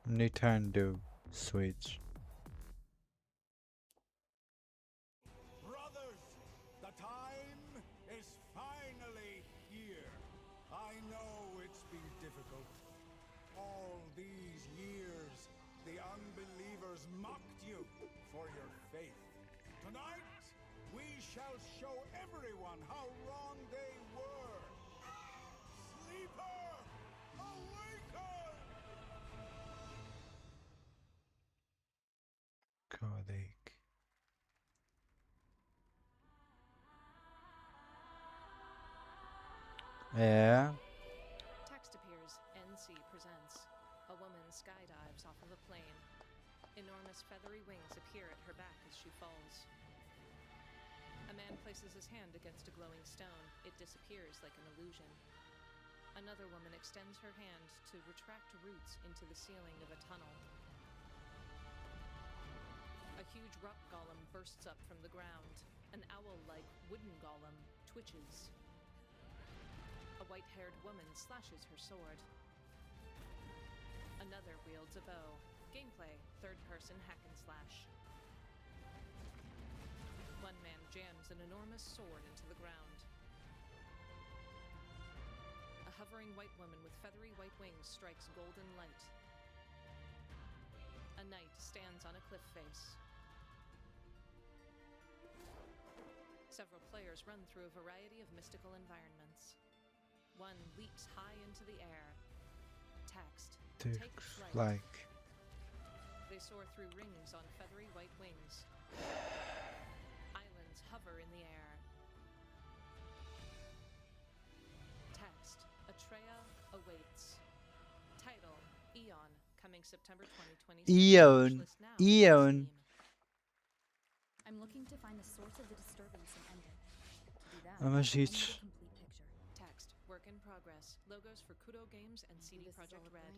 Nintendo Switch. Brothers, the time is finally here. I know it's been difficult. All these years, the unbelievers mocked you for your faith. Tonight, we shall show everyone how wrong they were. Sleeper, awaken! Codec. Yeah. Text appears. NC presents. A woman skydives off of a plane. Enormous feathery wings appear at her back as she falls. A man places his hand against a glowing stone. It disappears like an illusion. Another woman extends her hand to retract roots into the ceiling of a tunnel. A huge rock golem bursts up from the ground. An owl-like wooden golem twitches. A white-haired woman slashes her sword. Another wields a bow. Gameplay, third-person hack and slash. One man jams an enormous sword into the ground. A hovering white woman with feathery white wings strikes golden light. A knight stands on a cliff face. Several players run through a variety of mystical environments. One leaps high into the air. Text, take flight. They soar through rings on feathery white wings. Islands hover in the air. Text, Atreya awaits. Title, Eon, coming September 2026. Eon. I'm looking to find the source of the disturbance and end it. To do that, ئەمەش I need هیچ. a complete picture. Text, work in progress. Logos for Kudo Games and CD Projekt Red.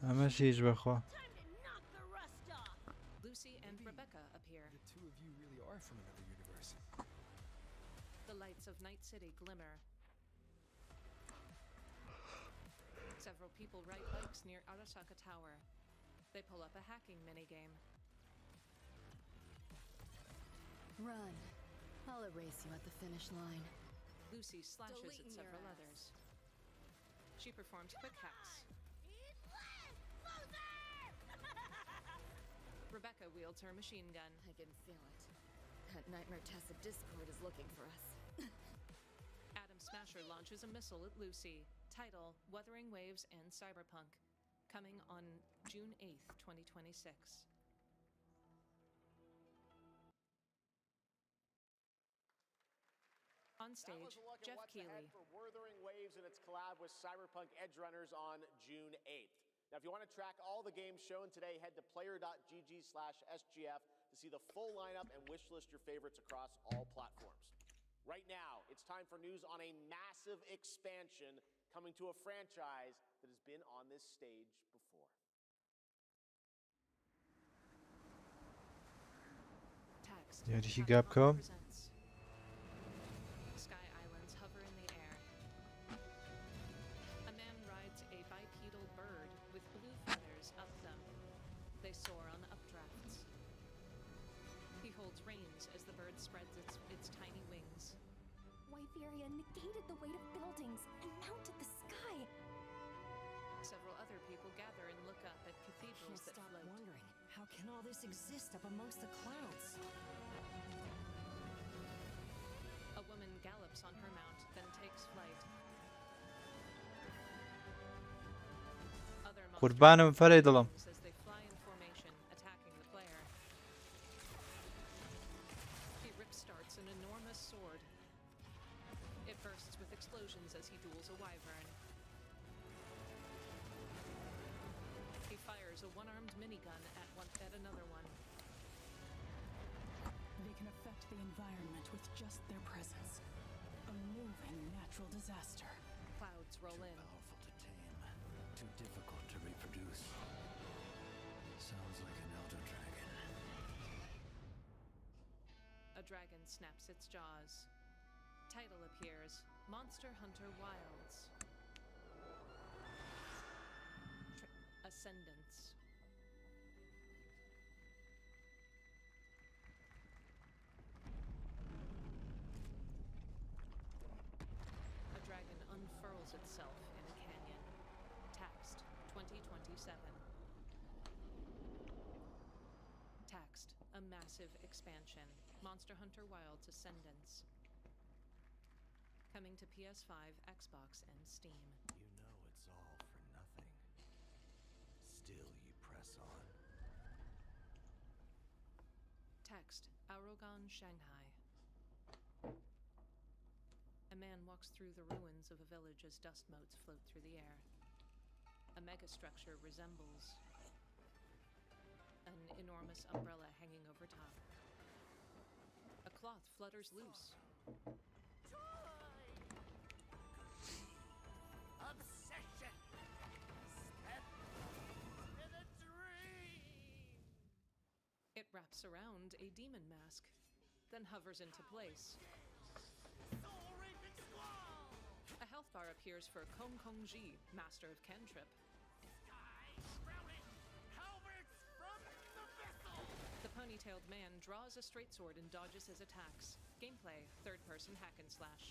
ئەمەش هیچ بەخوا. Lucy and Rebecca appear. The two of you really are from another universe. The lights of Night City glimmer. Several people ride bikes near Arasaka Tower. They pull up a hacking minigame. Run. I'll erase you at the finish line. Lucy slashes at several others. She performs quick hacks. Rebecca wields her machine gun. I can feel it. That Nightmare Tessa Discord is looking for us. Adam Smasher launches a missile at Lucy. Title, Wuthering Waves and Cyberpunk. Coming on June 8th, 2026. On stage, Jeff Keighley. For Wuthering Waves and its collab with Cyberpunk Edgerunners on June 8th. Now, if you want to track all the games shown today, head to player.gg/SGF to see the full lineup and wishlist your favorites across all platforms. Right now, it's time for news on a massive expansion coming to a franchise that has been on this stage before. Text. یاریشی گابکۆم. Sky Islands hover in the air. A man rides a bipedal bird with blue feathers up them. They soar on updrafts. He holds reins as the bird spreads its tiny wings. Wyveria negated the weight of buildings and mounted the sky. Several other people gather and look up at cathedrals that Stop float. wondering, how can all this exist up amongst the clouds? A woman gallops on her mount, then takes flight. Other قوربانم فەرەی دڵم. monsters as they fly in formation, attacking the player. He rip-starts an enormous sword. It bursts with explosions as he duels a wyvern. He fires a one-armed minigun at another one. They can affect the environment with just their presence. A moving natural disaster. Clouds roll in. Powerful to tame, too difficult to reproduce. Sounds like an elder dragon. A dragon snaps its jaws. Title appears, Monster Hunter Wilds. Ascendance. A dragon unfurls itself in a canyon. Text, 2027. Text, a massive expansion. Monster Hunter Wilds Ascendance. Coming to PS5, Xbox, and Steam. You know it's all for nothing. Still you press on. Text, Arogan, Shanghai. A man walks through the ruins of a village as dust motes float through the air. A megastructure resembles a enormous umbrella hanging over top. A cloth flutters loose. Obsession! Step in a dream! It wraps around a demon mask, then hovers into place. Soul-raping squall! A health bar appears for Kong Kong Ji, master of cantrip. Sky-sprouting halberds from the vessel! The ponytailed man draws a straight sword and dodges his attacks. Gameplay, third-person hack and slash.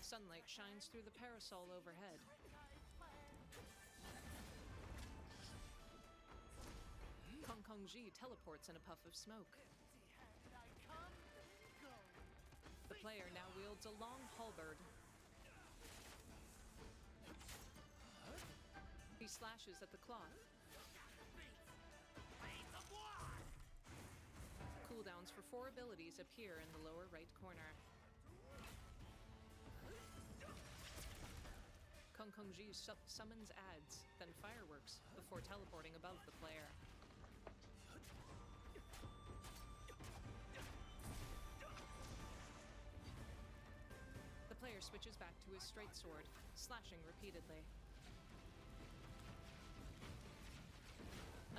Sunlight shines through the parasol overhead. Kong Kong Ji teleports in a puff of smoke. The player now wields a long halberd. He slashes at the cloth. Cooldowns for 4 abilities appear in the lower right corner. Kong Kong Ji summons ads, then fireworks, before teleporting above the player. The player switches back to his straight sword, slashing repeatedly.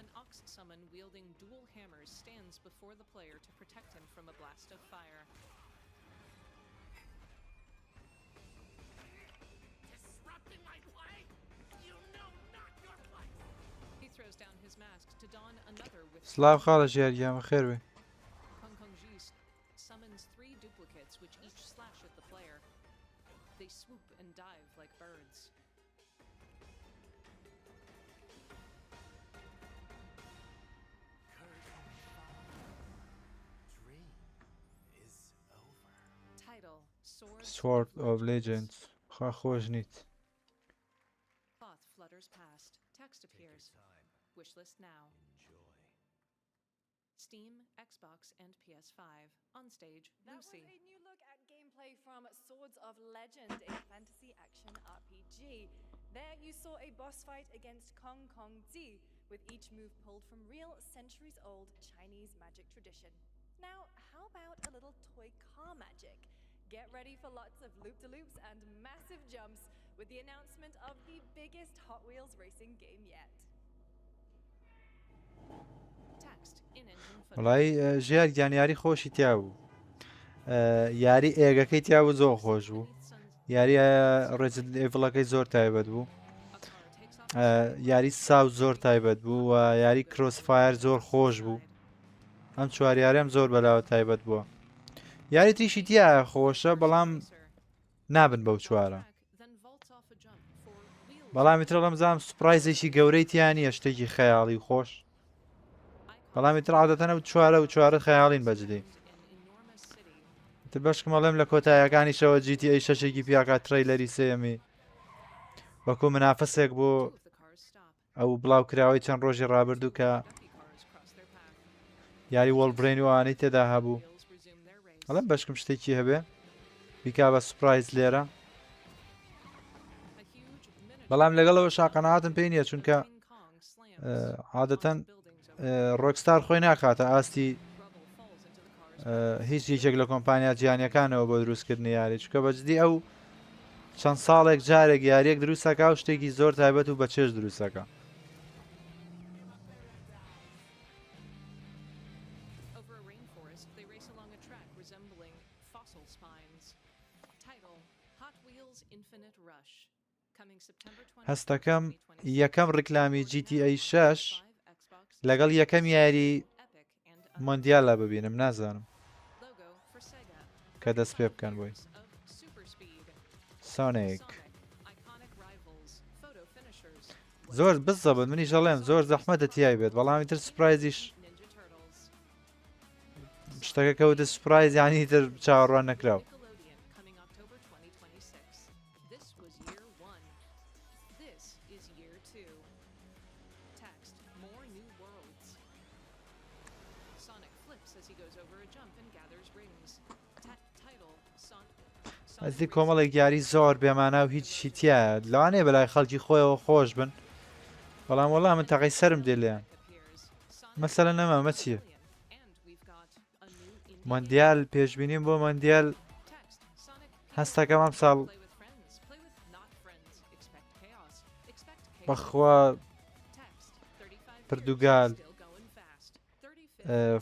An ox summon wielding dual hammers stands before the player to protect him from a blast of fire. Disrupting my play? You know not your place! He throws down his mask to don another with سلااو خاڵە ژیاریە بەخێر بێ. Kong Kong Ji summons 3 duplicates which each slash at the player. They swoop and dive like birds. Title: Sword of Legends. خوا خۆش نیت. Cloth flutters past. Text appears. Wishlist now. Steam, Xbox, and PS5. On stage, That Lucy. was a new look at gameplay from Swords of Legend, a fantasy action RPG. There you saw a boss fight against Kong Kong Ji, with each move pulled from real centuries-old Chinese magic tradition. Now, how about a little toy car magic? Get ready for lots of loop-de-loops and massive jumps with the announcement of the biggest Hot Wheels racing game yet. Text: in-engine footage. وڵای ژیار گیانیاری خۆشی تیا بوو. یاری ئێگەکەی تیا بوو زۆر خۆش بوو. یاری ڕێزت ئێڤڵەکەی زۆر تایبەت بوو. یاری ساو زۆر تایبەت بوو و یاری کرۆسفایر زۆر خۆش بوو. ئەم چواریاریم زۆر بەلاوە تایبەت بووە. یاری تریشی تیا خۆشە بەڵام نابن بەو چوارە. بەڵامی تر ڕەمزام سوپرایزێکی گەورەی تیانە شتێکی خەیاڵی خۆش. بەڵامی تر عادەتەنە و چوارە خەیاڵین بەجدی. تر بەشکم ئەڵێم لە کۆتاییەکانیشەوە GTA 6ێکی پیاکات ترەیلەری سێمی وەکو منافسێک بۆ ئەو بڵاوکراوەی چەند ڕۆژی ڕابردوو کە یاری وەڵبرین وانەی تێدا هەبوو. ئەڵێم بەشکم شتێکی هەبێ بیکا بە سوپرایز لێرە. بەڵام لەگەڵەوە شاقەناعاتم پێی نییە چونکە عادەتەن ڕۆکستار خۆی ناکاتە ئاستی هیچ یەکێک لە کۆمپانیا جیهانیەکانەوە بۆ دروستکردنی یاری چونکە بەجددی ئەو چەند ساڵێک جارێک یاریەک دروستەکە و شتێکی زۆر تایبەت و بە چێژ دروستەکە. هەستەکەم یەکەم ڕیکلامی GTA 6 لەگەڵ یەکەم یاری مۆندیالە ببینم نازانم کە دەست پێ بکەن بۆی. سۆنیک زۆر بزەبن منی ژەڵێم زۆر زەحمەتە تیای بێت بەڵامی تر سوپرایزیش شتەکە کەوتە سوپرایز یانی تر چاوەڕوان نەکراو. ئەزی کۆمەڵێک یاری زۆر بێمانە و هیچ شیتیە لەوانەیە بەلای خەڵکی خۆیەوە خۆش بن بەڵام وەڵام من تەقەی سەرم دێ لێیان مەسەلە نەمامە چییە مۆندیال پێشبینیم بۆ مۆندیال هەستەکەم ئەم ساڵ بەخوا پرتوگال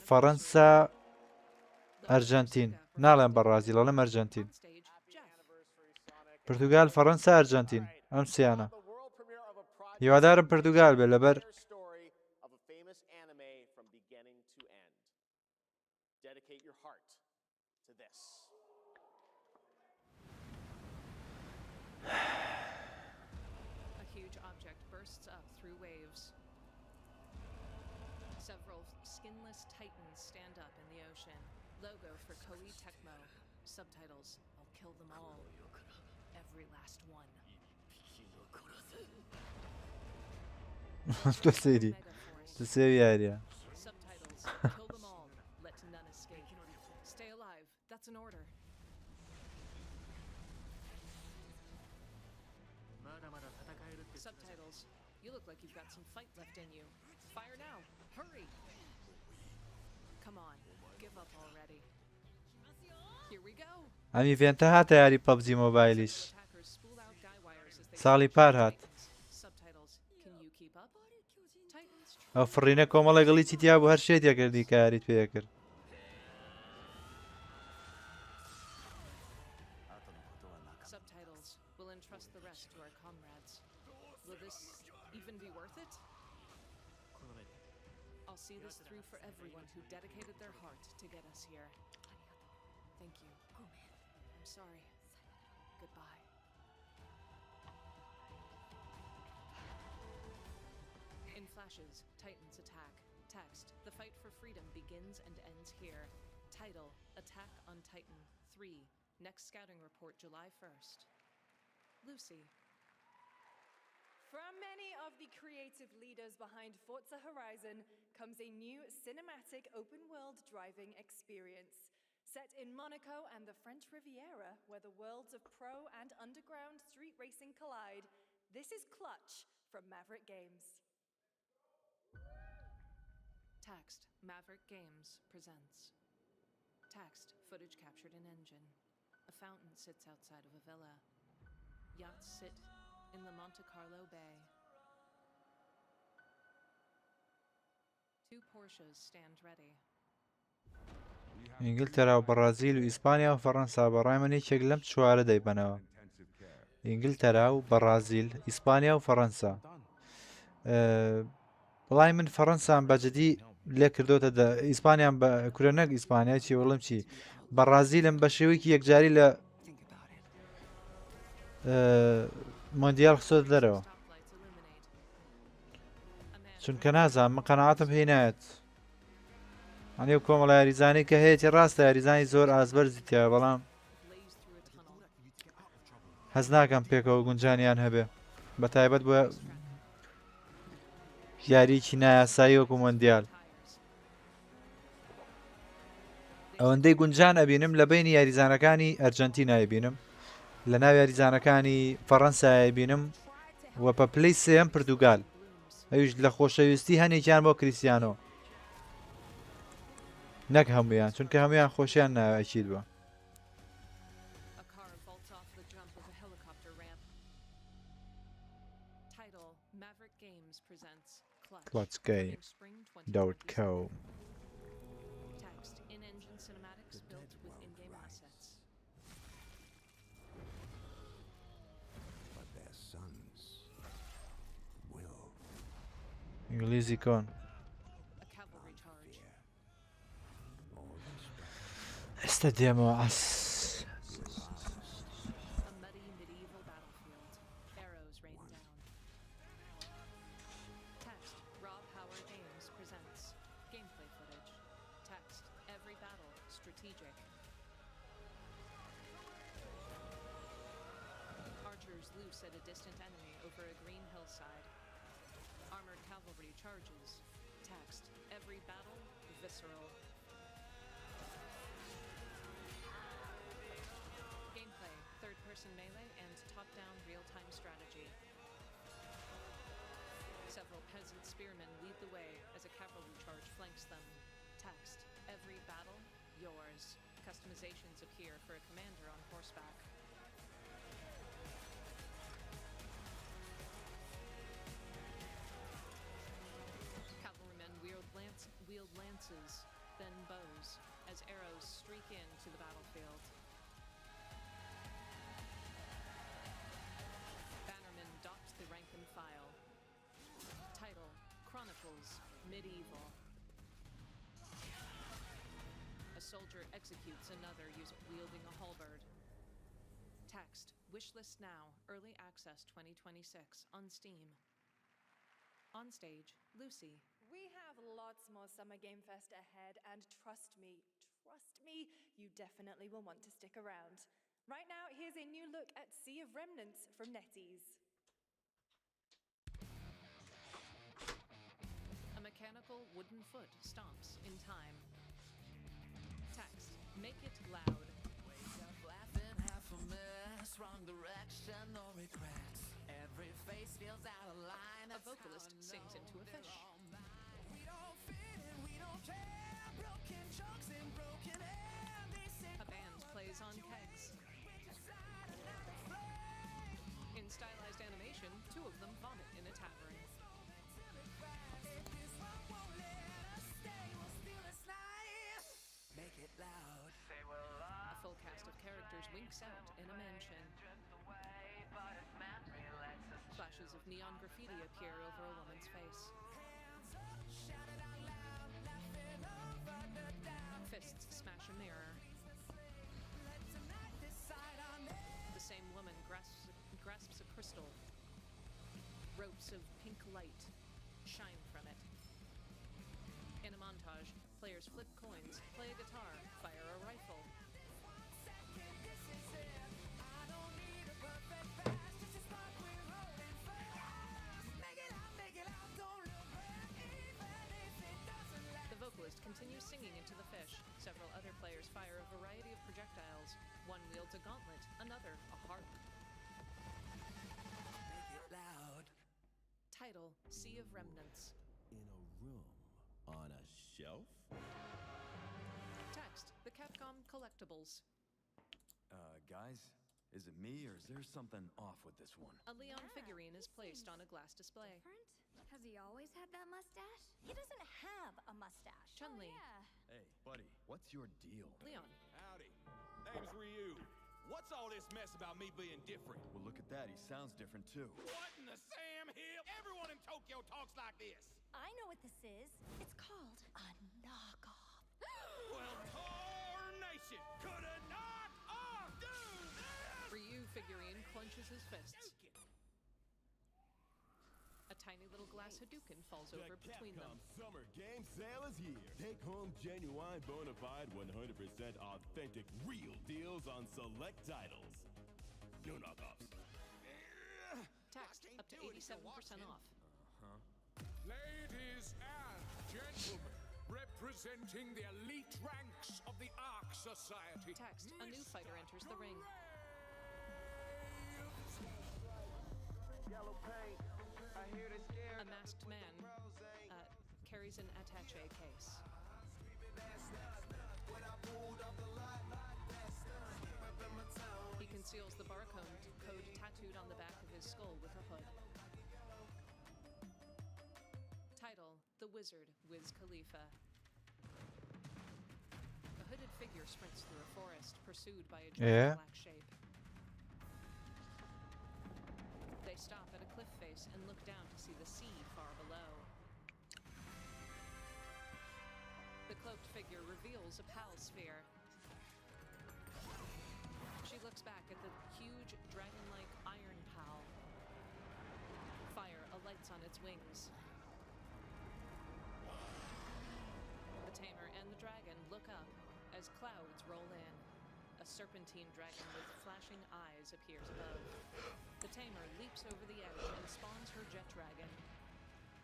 فەڕەنسا ئەرجەنتین ناڵێن بەڕازیل ئەڵێم ئەرجەنتین پرتوگال فەڕەنسا ئەرجەنتین ئەم سیانە هیوادارم پرتوگال بێ لەبەر Several skinless titans stand up in the ocean. Logo for Koei Tecmo. Subtitles, I'll kill them all. Every last one. Tu sei aria. Subtitles, kill them all. Let none escape. Stay alive. That's an order. Subtitles, you look like you've got some fight left in you. Fire now. Hurry! Come on, give up already. Here we go. ئەم ئیڤێنتە هاتە یاری پەبجی مۆبایلیش ساڵی پار هات ئەو فڕینە کۆمەڵی گەڵی چیتیا بوو هەر شێت یەکردی کە یاریت پێ کرد Subtitles will entrust the rest to our comrades. Will this even be worth it? I'll see this through for everyone who dedicated their heart to get us here. Thank you. I'm sorry. Goodbye. In flashes, Titans attack. Text, the fight for freedom begins and ends here. Title, Attack on Titan 3. Next scouting report July 1st. Lucy. From many of the creative leaders behind Forza Horizon comes a new cinematic open-world driving experience. Set in Monaco and the French Riviera, where the worlds of pro and underground street racing collide, this is Clutch from Maverick Games. Text, Maverick Games presents. Text, footage captured in engine. A fountain sits outside of a villa. Yachts sit in the Monte Carlo Bay. Two Porsches stand ready. ئینگلتەرا و بەرازیل و ئیسپانیا و فەڕەنسا بەڕای من یەکێک لەم چوارە دەیبەنەوە ئینگلتەرا و بەرازیل ئیسپانیا و فەڕەنسا بەڵای من فەڕەنسام بەجددی لێ کردوتە ئیسپانیان بە کورە نەک ئیسپانیا چی وەڵم چی بەرازیلم بە شێوەیەکی یەکجاری لە مۆندیال خسۆت دەرەوە چونکە نازانم من قەناعەتم پێی نایەت ئەنێ کۆمەڵە یاریزانەی کە هەیەی ڕاستە یاریزانی زۆر ئازبەرزی تیا بەڵام هەز ناکەم پێکەوە گونجانیان هەبێ بە تایبەت بۆ یاریکی نایاسایی وەکو مۆندیال ئەوەندەی گونجان ئەبینم لە بینی یاریزانەکانی ئەرجەنتینای بینم لە ناو یاریزانەکانی فەڕەنسای بینم وە بە پلەی سێەم پرتوگال ئەویش لە خۆشەویستی هەنێکیان بۆ کریستیانۆ نەک هەمویان چونکە هەمویان خۆشیان ناوەکیت بووە clutchgame.co Text, in-engine cinematics built with in-game assets. But their sons will. ئینگلیزی کۆن ئێستا دێمەوە ئەس At a distant enemy over a green hillside. Armored cavalry charges. Text, every battle, visceral. Gameplay, third-person melee and top-down real-time strategy. Several peasant spearmen lead the way as a cavalry charge flanks them. Text: every battle, yours. Customizations appear for a commander on horseback. Cavalrymen wield lances, then bows, as arrows streak into the battlefield. Bannermen dot the rank and file. Title: Chronicles Medieval. A soldier executes another wielding a halberd. Text: Wishlist now. Early access 2026 on Steam. On stage, Lucy. We have lots more Summer Game Fest ahead, and trust me, you definitely will want to stick around. Right now, here's a new look at Sea of Remnants from NetEase. A mechanical wooden foot stomps in time. Text: Make it loud. Wake up laughing, half a mess, wrong direction, no regrets. Every face feels out of line. A vocalist sings into a fish. We don't fit and we don't care. Broken jokes and broken air. They say A band plays on kegs. In stylized animation, two of them vomit in a tavern. Make it loud. A full cast of characters winks out in a mansion. Flashes of neon graffiti appear over a woman's face. Fists smash a mirror. The same woman grasps a crystal. Ropes of pink light shine from it. In a montage, players flip coins, play a guitar, fire a rifle. The vocalist continues singing into the fish. Several other players fire a variety of projectiles. One wields a gauntlet, another a harp. Make it loud. Title: Sea of Remnants. In a room on a shelf? Text: The Capcom Collectibles. Guys, is it me or is there something off with this one? A Leon figurine is placed on a glass display. Different? Has he always had that mustache? He doesn't have a mustache. Chun-Li. Hey, buddy, what's your deal? Leon. Howdy. Name's Ryu. What's all this mess about me being different? Well, look at that. He sounds different too. What in the Sam Hill? Everyone in Tokyo talks like this. I know what this is. It's called a knockoff. Well, Dōnēition coulda knocked off, dude! Ryu figurine clenches his fists. A tiny little glass Hadouken falls over between them. Summer Game Sale is here. Take home genuine, bona fide, 100% authentic, real deals on select titles. No knockoffs. Text: up to 87% off. Ladies and gentlemen, representing the elite ranks of the Ark Society. Text: a new fighter enters the ring. Yellow paint. I hear they scared. A masked man carries an attaché case. He conceals the barcode tattooed on the back of his skull with a hood. Title: The Wizard, Wiz Khalifa. A hooded figure sprints through a forest, pursued by a giant black shape. They stop at a cliff face and look down to see the sea far below. The cloaked figure reveals a pal sphere. She looks back at the huge dragon-like iron pal. Fire alights on its wings. The tamer and the dragon look up as clouds roll in. A serpentine dragon with flashing eyes appears above. The tamer leaps over the edge and spawns her jet dragon.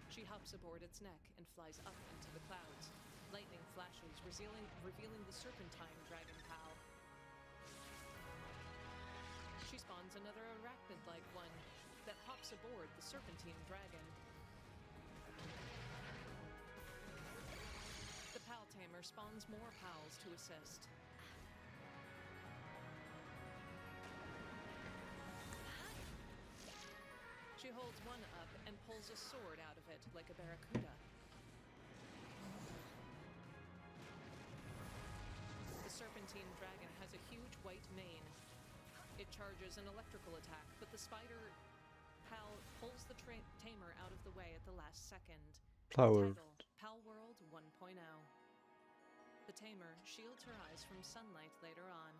She hops aboard its neck and flies up into the clouds. Lightning flashes, revealing the serpentine dragon pal. She spawns another arachnid-like one that hops aboard the serpentine dragon. tamer spawns more pals to assist. She holds one up and pulls a sword out of it like a barracuda. The serpentine dragon has a huge white mane. It charges an electrical attack, but the spider pal pulls the tamer out of the way at the last second. Power. Title, Pal World 1.0. The tamer shields her eyes from sunlight later on.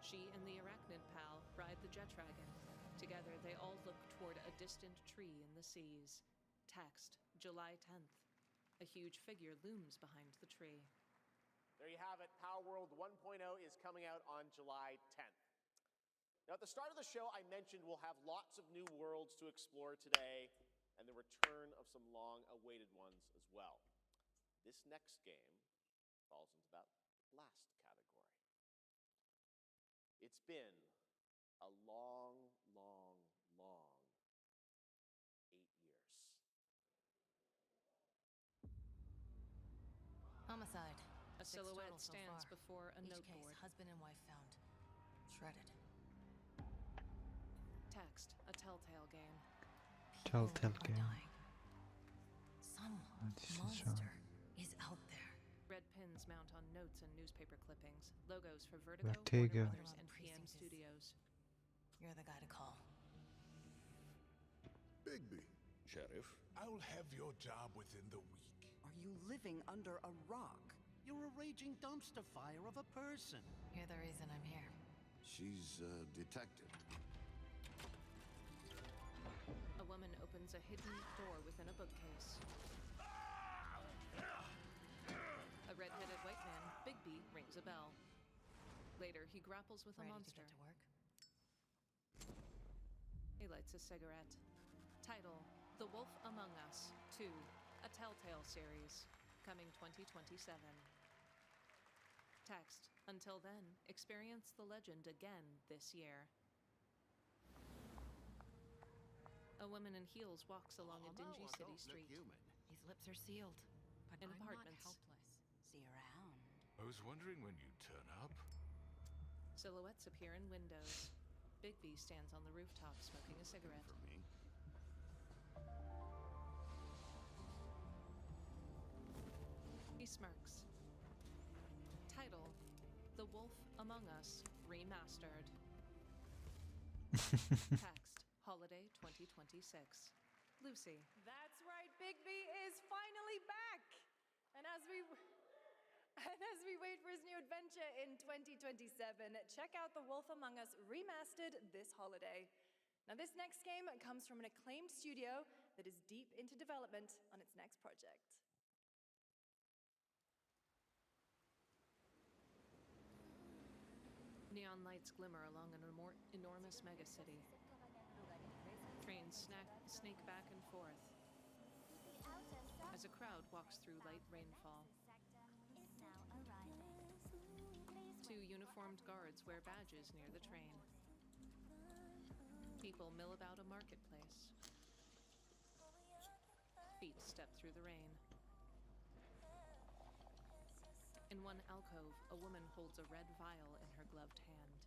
She and the arachnid pal ride the jet dragon. Together, they all look toward a distant tree in the seas. Text, July 10th. A huge figure looms behind the tree. There you have it. Pal World 1.0 is coming out on July 10th. Now, at the start of the show, I mentioned we'll have lots of new worlds to explore today, and the return of some long-awaited ones as well. This next game falls into that last category. It's been a long 8 years. Homicide. A silhouette stands before a Each noteboard. case, husband and wife found. Shredded. Text, a telltale game. Telltale game. Some This is monster is out there. Red pins mount on notes and newspaper clippings. Logos for Vertigo, Vertigo. Warner Brothers, and PM Studios. You're the guy to call. Bigby. Sheriff? I'll have your job within the week. Are you living under a rock? You're a raging dumpster fire of a person. You're the reason I'm here. She's a detective. A woman opens a hidden door within a bookcase. A red-headed white man, Bigby, rings a bell. Later, he grapples with a monster. Ready to get to work? He lights a cigarette. Title, The Wolf Among Us 2, a Telltale series, coming 2027. Text, until then, experience the legend again this year. A woman in heels walks along a dingy city street. These lips are sealed. But In I'm apartments. not helpless. See around. I was wondering when you'd turn up. Silhouettes appear in windows. Bigby stands on the rooftop smoking a cigarette. For me. He smirks. Title, The Wolf Among Us Remastered. Text, Holiday 2026. Lucy. That's right, Bigby is finally back! And as we wait for his new adventure in 2027, check out The Wolf Among Us Remastered this holiday. Now, this next game comes from an acclaimed studio that is deep into development on its next project. Neon lights glimmer along an enormous megacity. Trains snake back and forth as a crowd walks through light rainfall. Two uniformed guards wear badges near the train. People mill about a marketplace. Feet step through the rain. In one alcove, a woman holds a red vial in her gloved hand.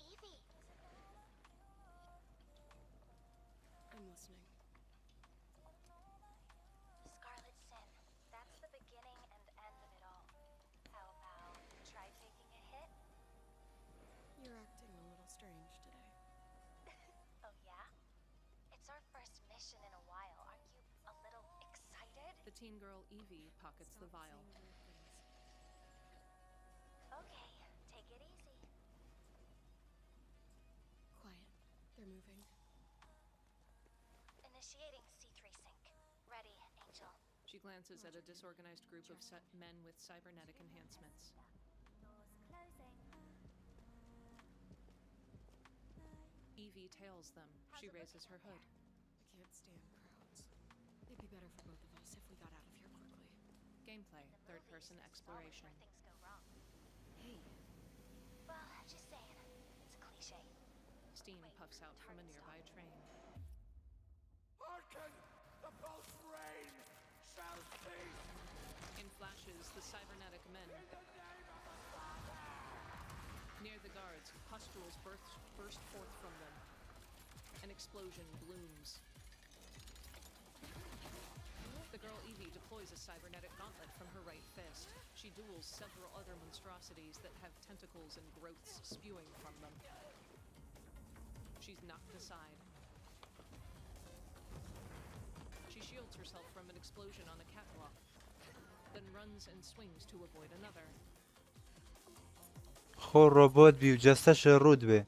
Evie! I'm listening. Scarlet Sin. That's the beginning and end of it all. How about try taking a hit? You're acting a little strange today. Oh, yeah? It's our first mission in a while. Aren't you a little excited? The teen girl Evie pockets the vial. Okay, take it easy. Quiet. They're moving. Initiating C3 sync. Ready, Angel. She glances at a disorganized group of men with cybernetic enhancements. Doors closing. Evie tails them. She raises her hood. I can't stand crowds. It'd be better for both of us if we got out of here quickly. Gameplay, third-person exploration. Where things go wrong. Hey. Well, just saying. It's a cliche. Steam puffs out from a nearby train. Hearken! In flashes, the cybernetic men. Near the guards, pustules burst forth from them. An explosion blooms. The girl Evie deploys a cybernetic gauntlet from her right fist. She duels several other monstrosities that have tentacles and growths spewing from them. She's knocked aside. She shields herself from an explosion on a catwalk, then runs and swings to avoid another. خۆ ڕۆبۆت بی و جەستەشە ڕوود بێ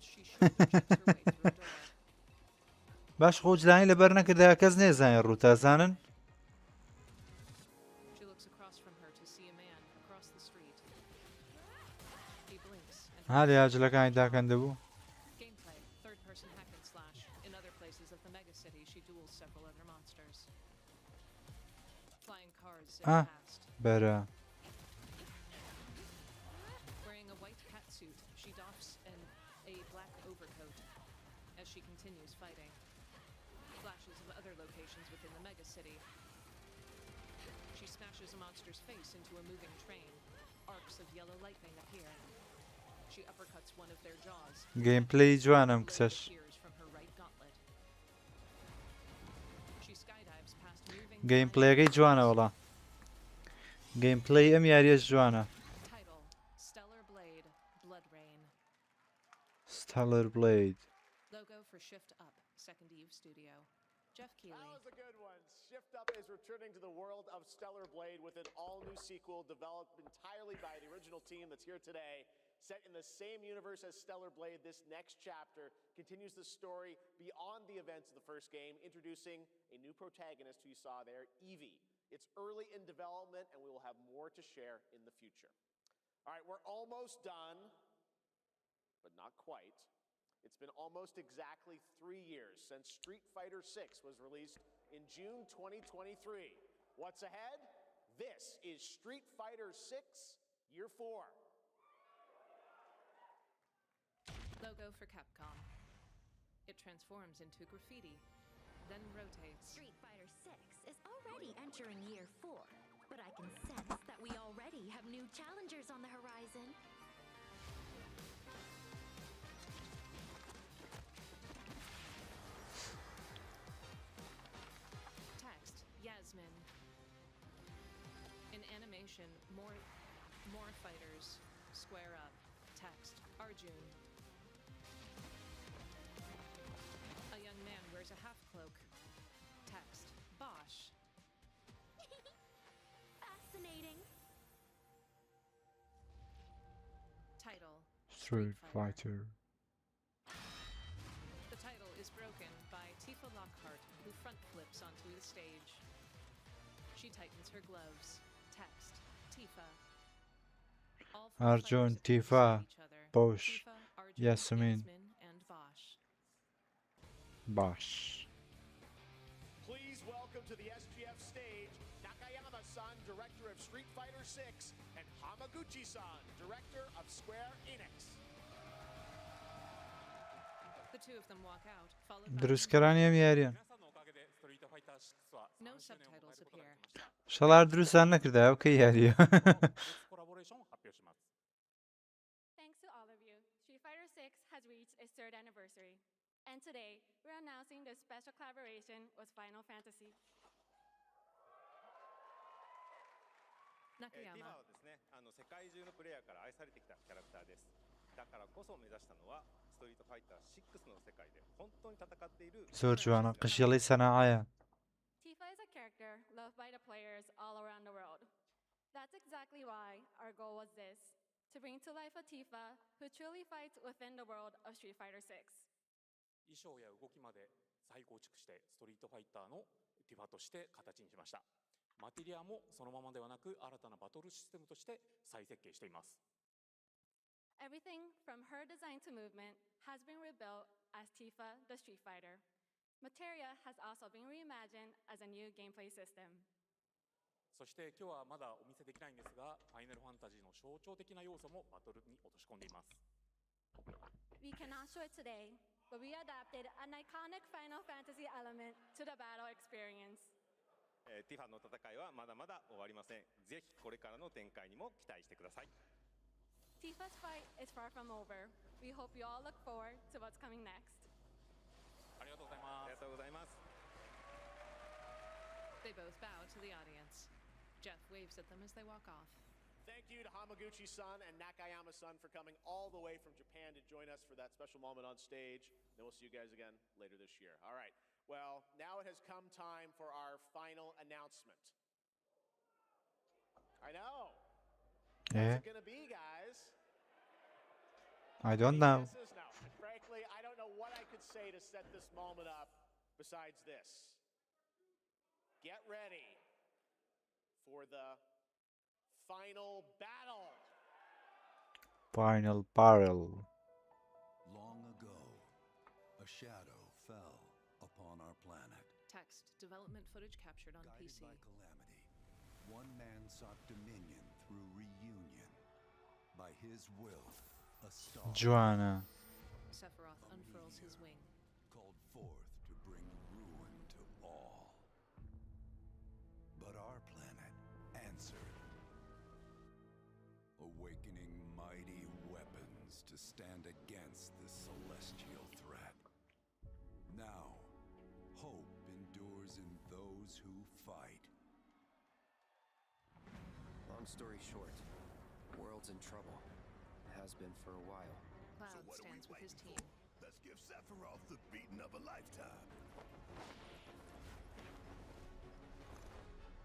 باش خۆ جلانی لەبەر نەکردا کەس نێزانێ ڕووتازانن هەر یاجلەکانی داکەندە بوو بەرە she continues fighting. Flashes of other locations within the megacity. She smashes a monster's face into a moving train. Arcs of yellow lightning appear. She uppercuts one of their jaws. Gameplay جوانم کچەش. She skydives past moving. Gameplayەکەی جوانە وەڵا. Gameplay ئەم یاریەش جوانە. Title: Stellar Blade, Blood Rain. Stellar Blade. Logo for Shift Up, Second Eve Studio. Jeff Keighley. That was a good one. Shift Up is returning to the world of Stellar Blade with an all-new sequel developed entirely by the original team that's here today. Set in the same universe as Stellar Blade, this next chapter continues the story beyond the events of the first game, introducing a new protagonist who you saw there, Evie. It's early in development, and we will have more to share in the future. All right, we're almost done, but not quite. It's been almost exactly 3 years since Street Fighter VI was released in June 2023. What's ahead? This is Street Fighter VI Year 4. Logo for Capcom. It transforms into graffiti, then rotates. Street Fighter VI is already entering Year 4, but I can sense that we already have new challengers on the horizon. Yasmin. In animation, more fighters square up. Text: Arjun. A young man wears a half cloak. Text: Bosch. Fascinating. Title: Street Fighter. The title is broken by Tifa Lockhart, who front flips onto the stage. She tightens her gloves. Text: Tifa. Arjun, Tifa, Bosch, Yasmin, and Bosch. Bosch. Please welcome to the SGF stage Nakayama-san, director of Street Fighter VI, and Hamaguchi-san, director of Square Enix. The two of them walk out, followed by دروستکەرانی ئەم یاریان. No subtitles appear. شەڵار دروستان نەکردایە ئەو کەی یاریە. Thanks to all of you, Street Fighter VI has reached its 3rd anniversary. And today, we're announcing this special collaboration with Final Fantasy. Nakayama. はですね、世界中のプレイヤーから愛されてきたキャラクターです。だからこそ目指したのはストリートファイター6の世界で本当に戦っている زۆر جوانە قشیڵی سەناعەیە. Tifa is a character loved by the players all around the world. That's exactly why our goal was this, to bring to life a Tifa who truly fights within the world of Street Fighter VI. 衣装や動きまで再構築してストリートファイターのティファとして形にしました。マテリアもそのままではなく新たなバトルシステムとして再設計しています。Everything from her design to movement has been rebuilt as Tifa the Street Fighter. Materia has also been reimagined as a new gameplay system. そして今日はまだお見せできないんですが、ファイナルファンタジーの象徴的な要素もバトルに落とし込んでいます。We cannot show it today, but we adapted an iconic Final Fantasy element to the battle experience. ティファの戦いはまだまだ終わりません。ぜひこれからの展開にも期待してください。 Tifa's fight is far from over. We hope you all look forward to what's coming next. ありがとうございます。ありがとうございます。 They both bow to the audience. Jeff waves at them as they walk off. Thank you to Hamaguchi-san and Nakayama-san for coming all the way from Japan to join us for that special moment on stage. Then we'll see you guys again later this year. All right. Well, now it has come time for our final announcement. I know. Yeah. What's it gonna be, guys? I don't know. No. And frankly, I don't know what I could say to set this moment up besides this. Get ready for the final battle. Final barrel. Long ago, a shadow fell upon our planet. Text, development footage captured on Guided PC. by calamity, one man sought dominion through reunion. By his will, a star Joanna. Sephiroth unfurls his wing. called forth to bring ruin to all. But our planet answered, awakening mighty weapons to stand against this celestial threat. Now, hope endures in those who fight. Long story short, the world's in trouble. Has been for a while. Cloud stands with his team. Let's give Sephiroth the beating of a lifetime.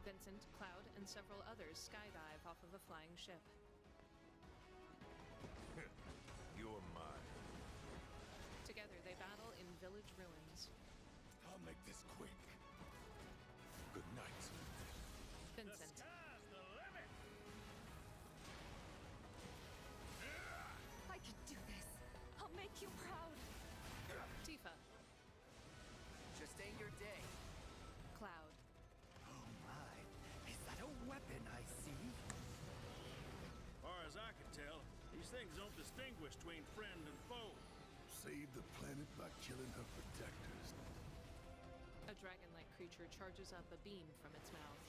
Vincent, Cloud, and several others skydive off of a flying ship. You're mine. Together, they battle in village ruins. I'll make this quick. Good night. Vincent. I can do this. I'll make you proud. Tifa. Just ain't your day. Cloud. Oh my, is that a weapon I see? Far as I can tell, these things don't distinguish between friend and foe. Save the planet by killing her protectors. A dragon-like creature charges up a beam from its mouth.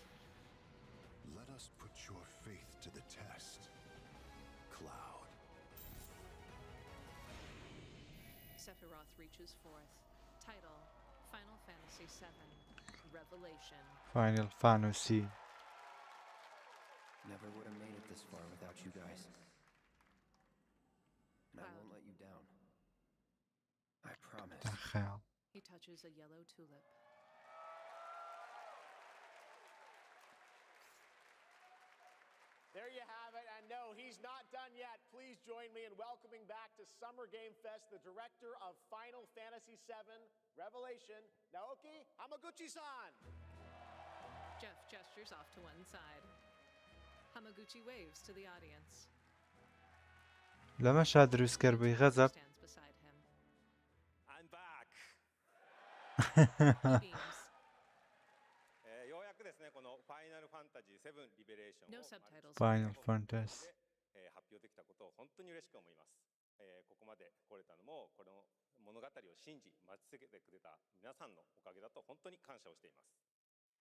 Let us put your faith to the test, Cloud. Sephiroth reaches forth. Title, Final Fantasy VII, Revelation. Final Fantasy. Never would have made it this far without you guys. And I won't let you down. I promise. دخل. He touches a yellow tulip. There you have it, and no, he's not done yet. Please join me in welcoming back to Summer Game Fest the director of Final Fantasy VII Revelation, Naoki Hamaguchi-san. Jeff gestures off to one side. Hamaguchi waves to the audience. لما شاد روسكر بغضب. Stands beside him. I'm back. He beams. ようやくですね、このファイナルファンタジー7リベレーションを No subtitles. Final Fantasy. 発表できたことを本当に嬉しく思います。ここまで来れたのもこの物語を信じ待ち続けてくれた皆さんのおかげだと本当に感謝をしています。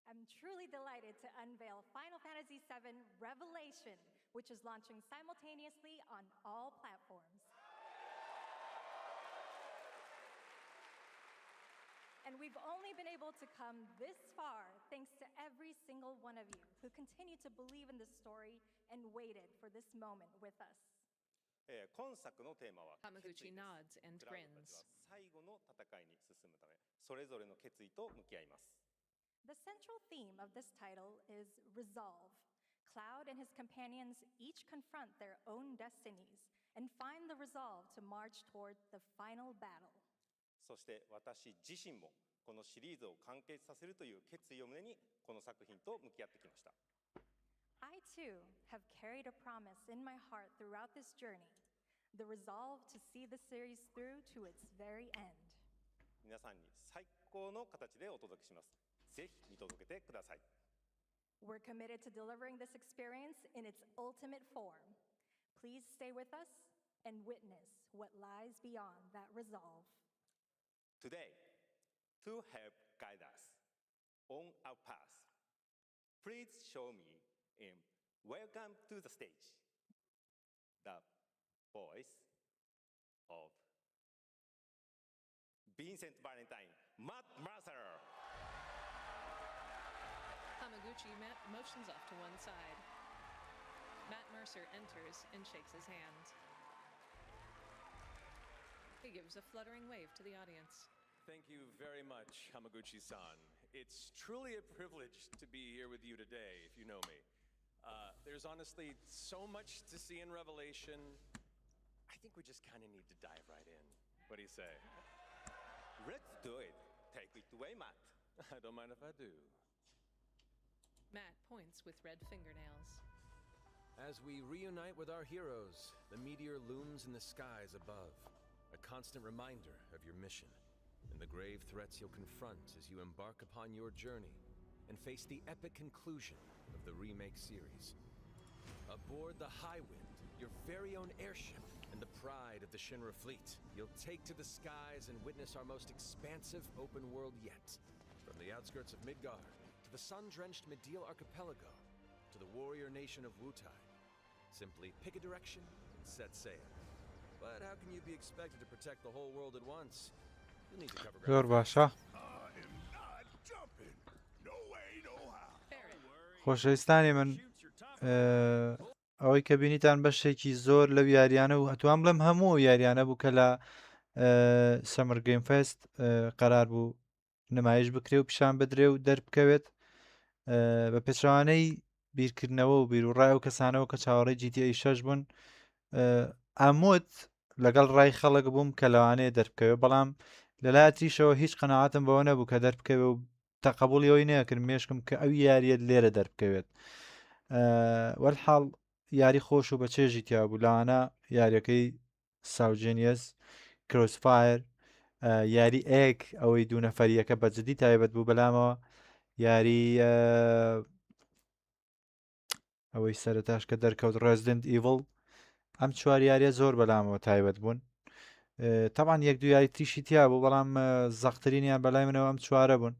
I'm truly delighted to unveil Final Fantasy VII Revelation, which is launching simultaneously on all platforms. And we've only been able to come this far thanks to every single one of you who continue to believe in the story and waited for this moment with us. 今作のテーマは Hamaguchi nods and クラウドた grins. ちは最後の戦いに進むためそれぞれの決意と向き合います。 The central theme of this title is resolve. Cloud and his companions each confront their own destinies and find the resolve to march toward the final battle. そして私自身もこのシリーズを完結させるという決意を胸にこの作品と向き合ってきました。 I too have carried a promise in my heart throughout this journey, the resolve to see the series through to its very end. 皆さんに最高の形でお届けします。ぜひ見届けてください。 We're committed to delivering this experience in its ultimate form. Please stay with us and witness what lies beyond that resolve. Today, to help guide us on our path, please show me welcome to the stage the voice of Vincent Valentine, Matt Mercer. Hamaguchi motions off to one side. Matt Mercer enters and shakes his hand. He gives a fluttering wave to the audience. Thank you very much, Hamaguchi-san. It's truly a privilege to be here with you today, if you know me. There's honestly so much to see in Revelation. I think we just kind of need to dive right in. What do you say? Let's do it. Take it away, Matt. I don't mind if I do. Matt points with red fingernails. As we reunite with our heroes, the meteor looms in the skies above, a constant reminder of your mission and the grave threats you'll confront as you embark upon your journey and face the epic conclusion of the remake series. Aboard the Highwind, your very own airship and the pride of the Shinra fleet, you'll take to the skies and witness our most expansive open world yet. From the outskirts of Midgard to the sun-drenched Medial Archipelago to the warrior nation of Wutai. Simply pick a direction and set sail. But how can you be expected to protect the whole world at once? You'll need to cover زۆر باشە. خۆشەویستانی من ئەوەی کە بینیتان بەشێکی زۆر لەو یاریانە و هەتوام بڵێم هەموو یاریانە بوو کە لە سەمرگەیم فێست قەرار بوو نمایش بکرێ و پیشان بدرێ و دەربکەوێت بە پێچەوانەی بیرکردنەوە و بیرروڕای ئەو کەسانەوە کە چاوەڕێی GTA 6 بوون ئامۆت لەگەڵ ڕای خەڵک بووم کە لەوانەیە دەربکەوێت بەڵام لەلایەتیشەوە هیچ قەناعەتم بەوە نەبوو کە دەربکەوێ و تەقەبوڵی ئەوەی نەکرد مێشکم کە ئەو یاریەت لێرە دەربکەوێت وەرحاڵ یاری خۆش و بە چێژی تیا بوو لەوانە یاریەکەی ساوجێنیەس کرۆسفایر یاری ئێک ئەوەی دوو نەفەریەکە بەجددی تایبەت بوو بەلامەوە یاری ئەوەی سەرەتاش کە دەرکەوت ڕێزیدنت ئیڤڵ ئەم چوار یاریە زۆر بەلامەوە تایبەت بوون تەمان یەک دوو یاری تریشی تیا بوو بەڵام زەخترینیان بەلای منەوە ئەم چوارە بوون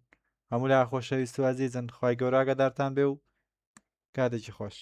هەموو لا خۆشەویست و ئەزیزن خوای گەورە ئاگادارتان بێ و کاتێکی خۆش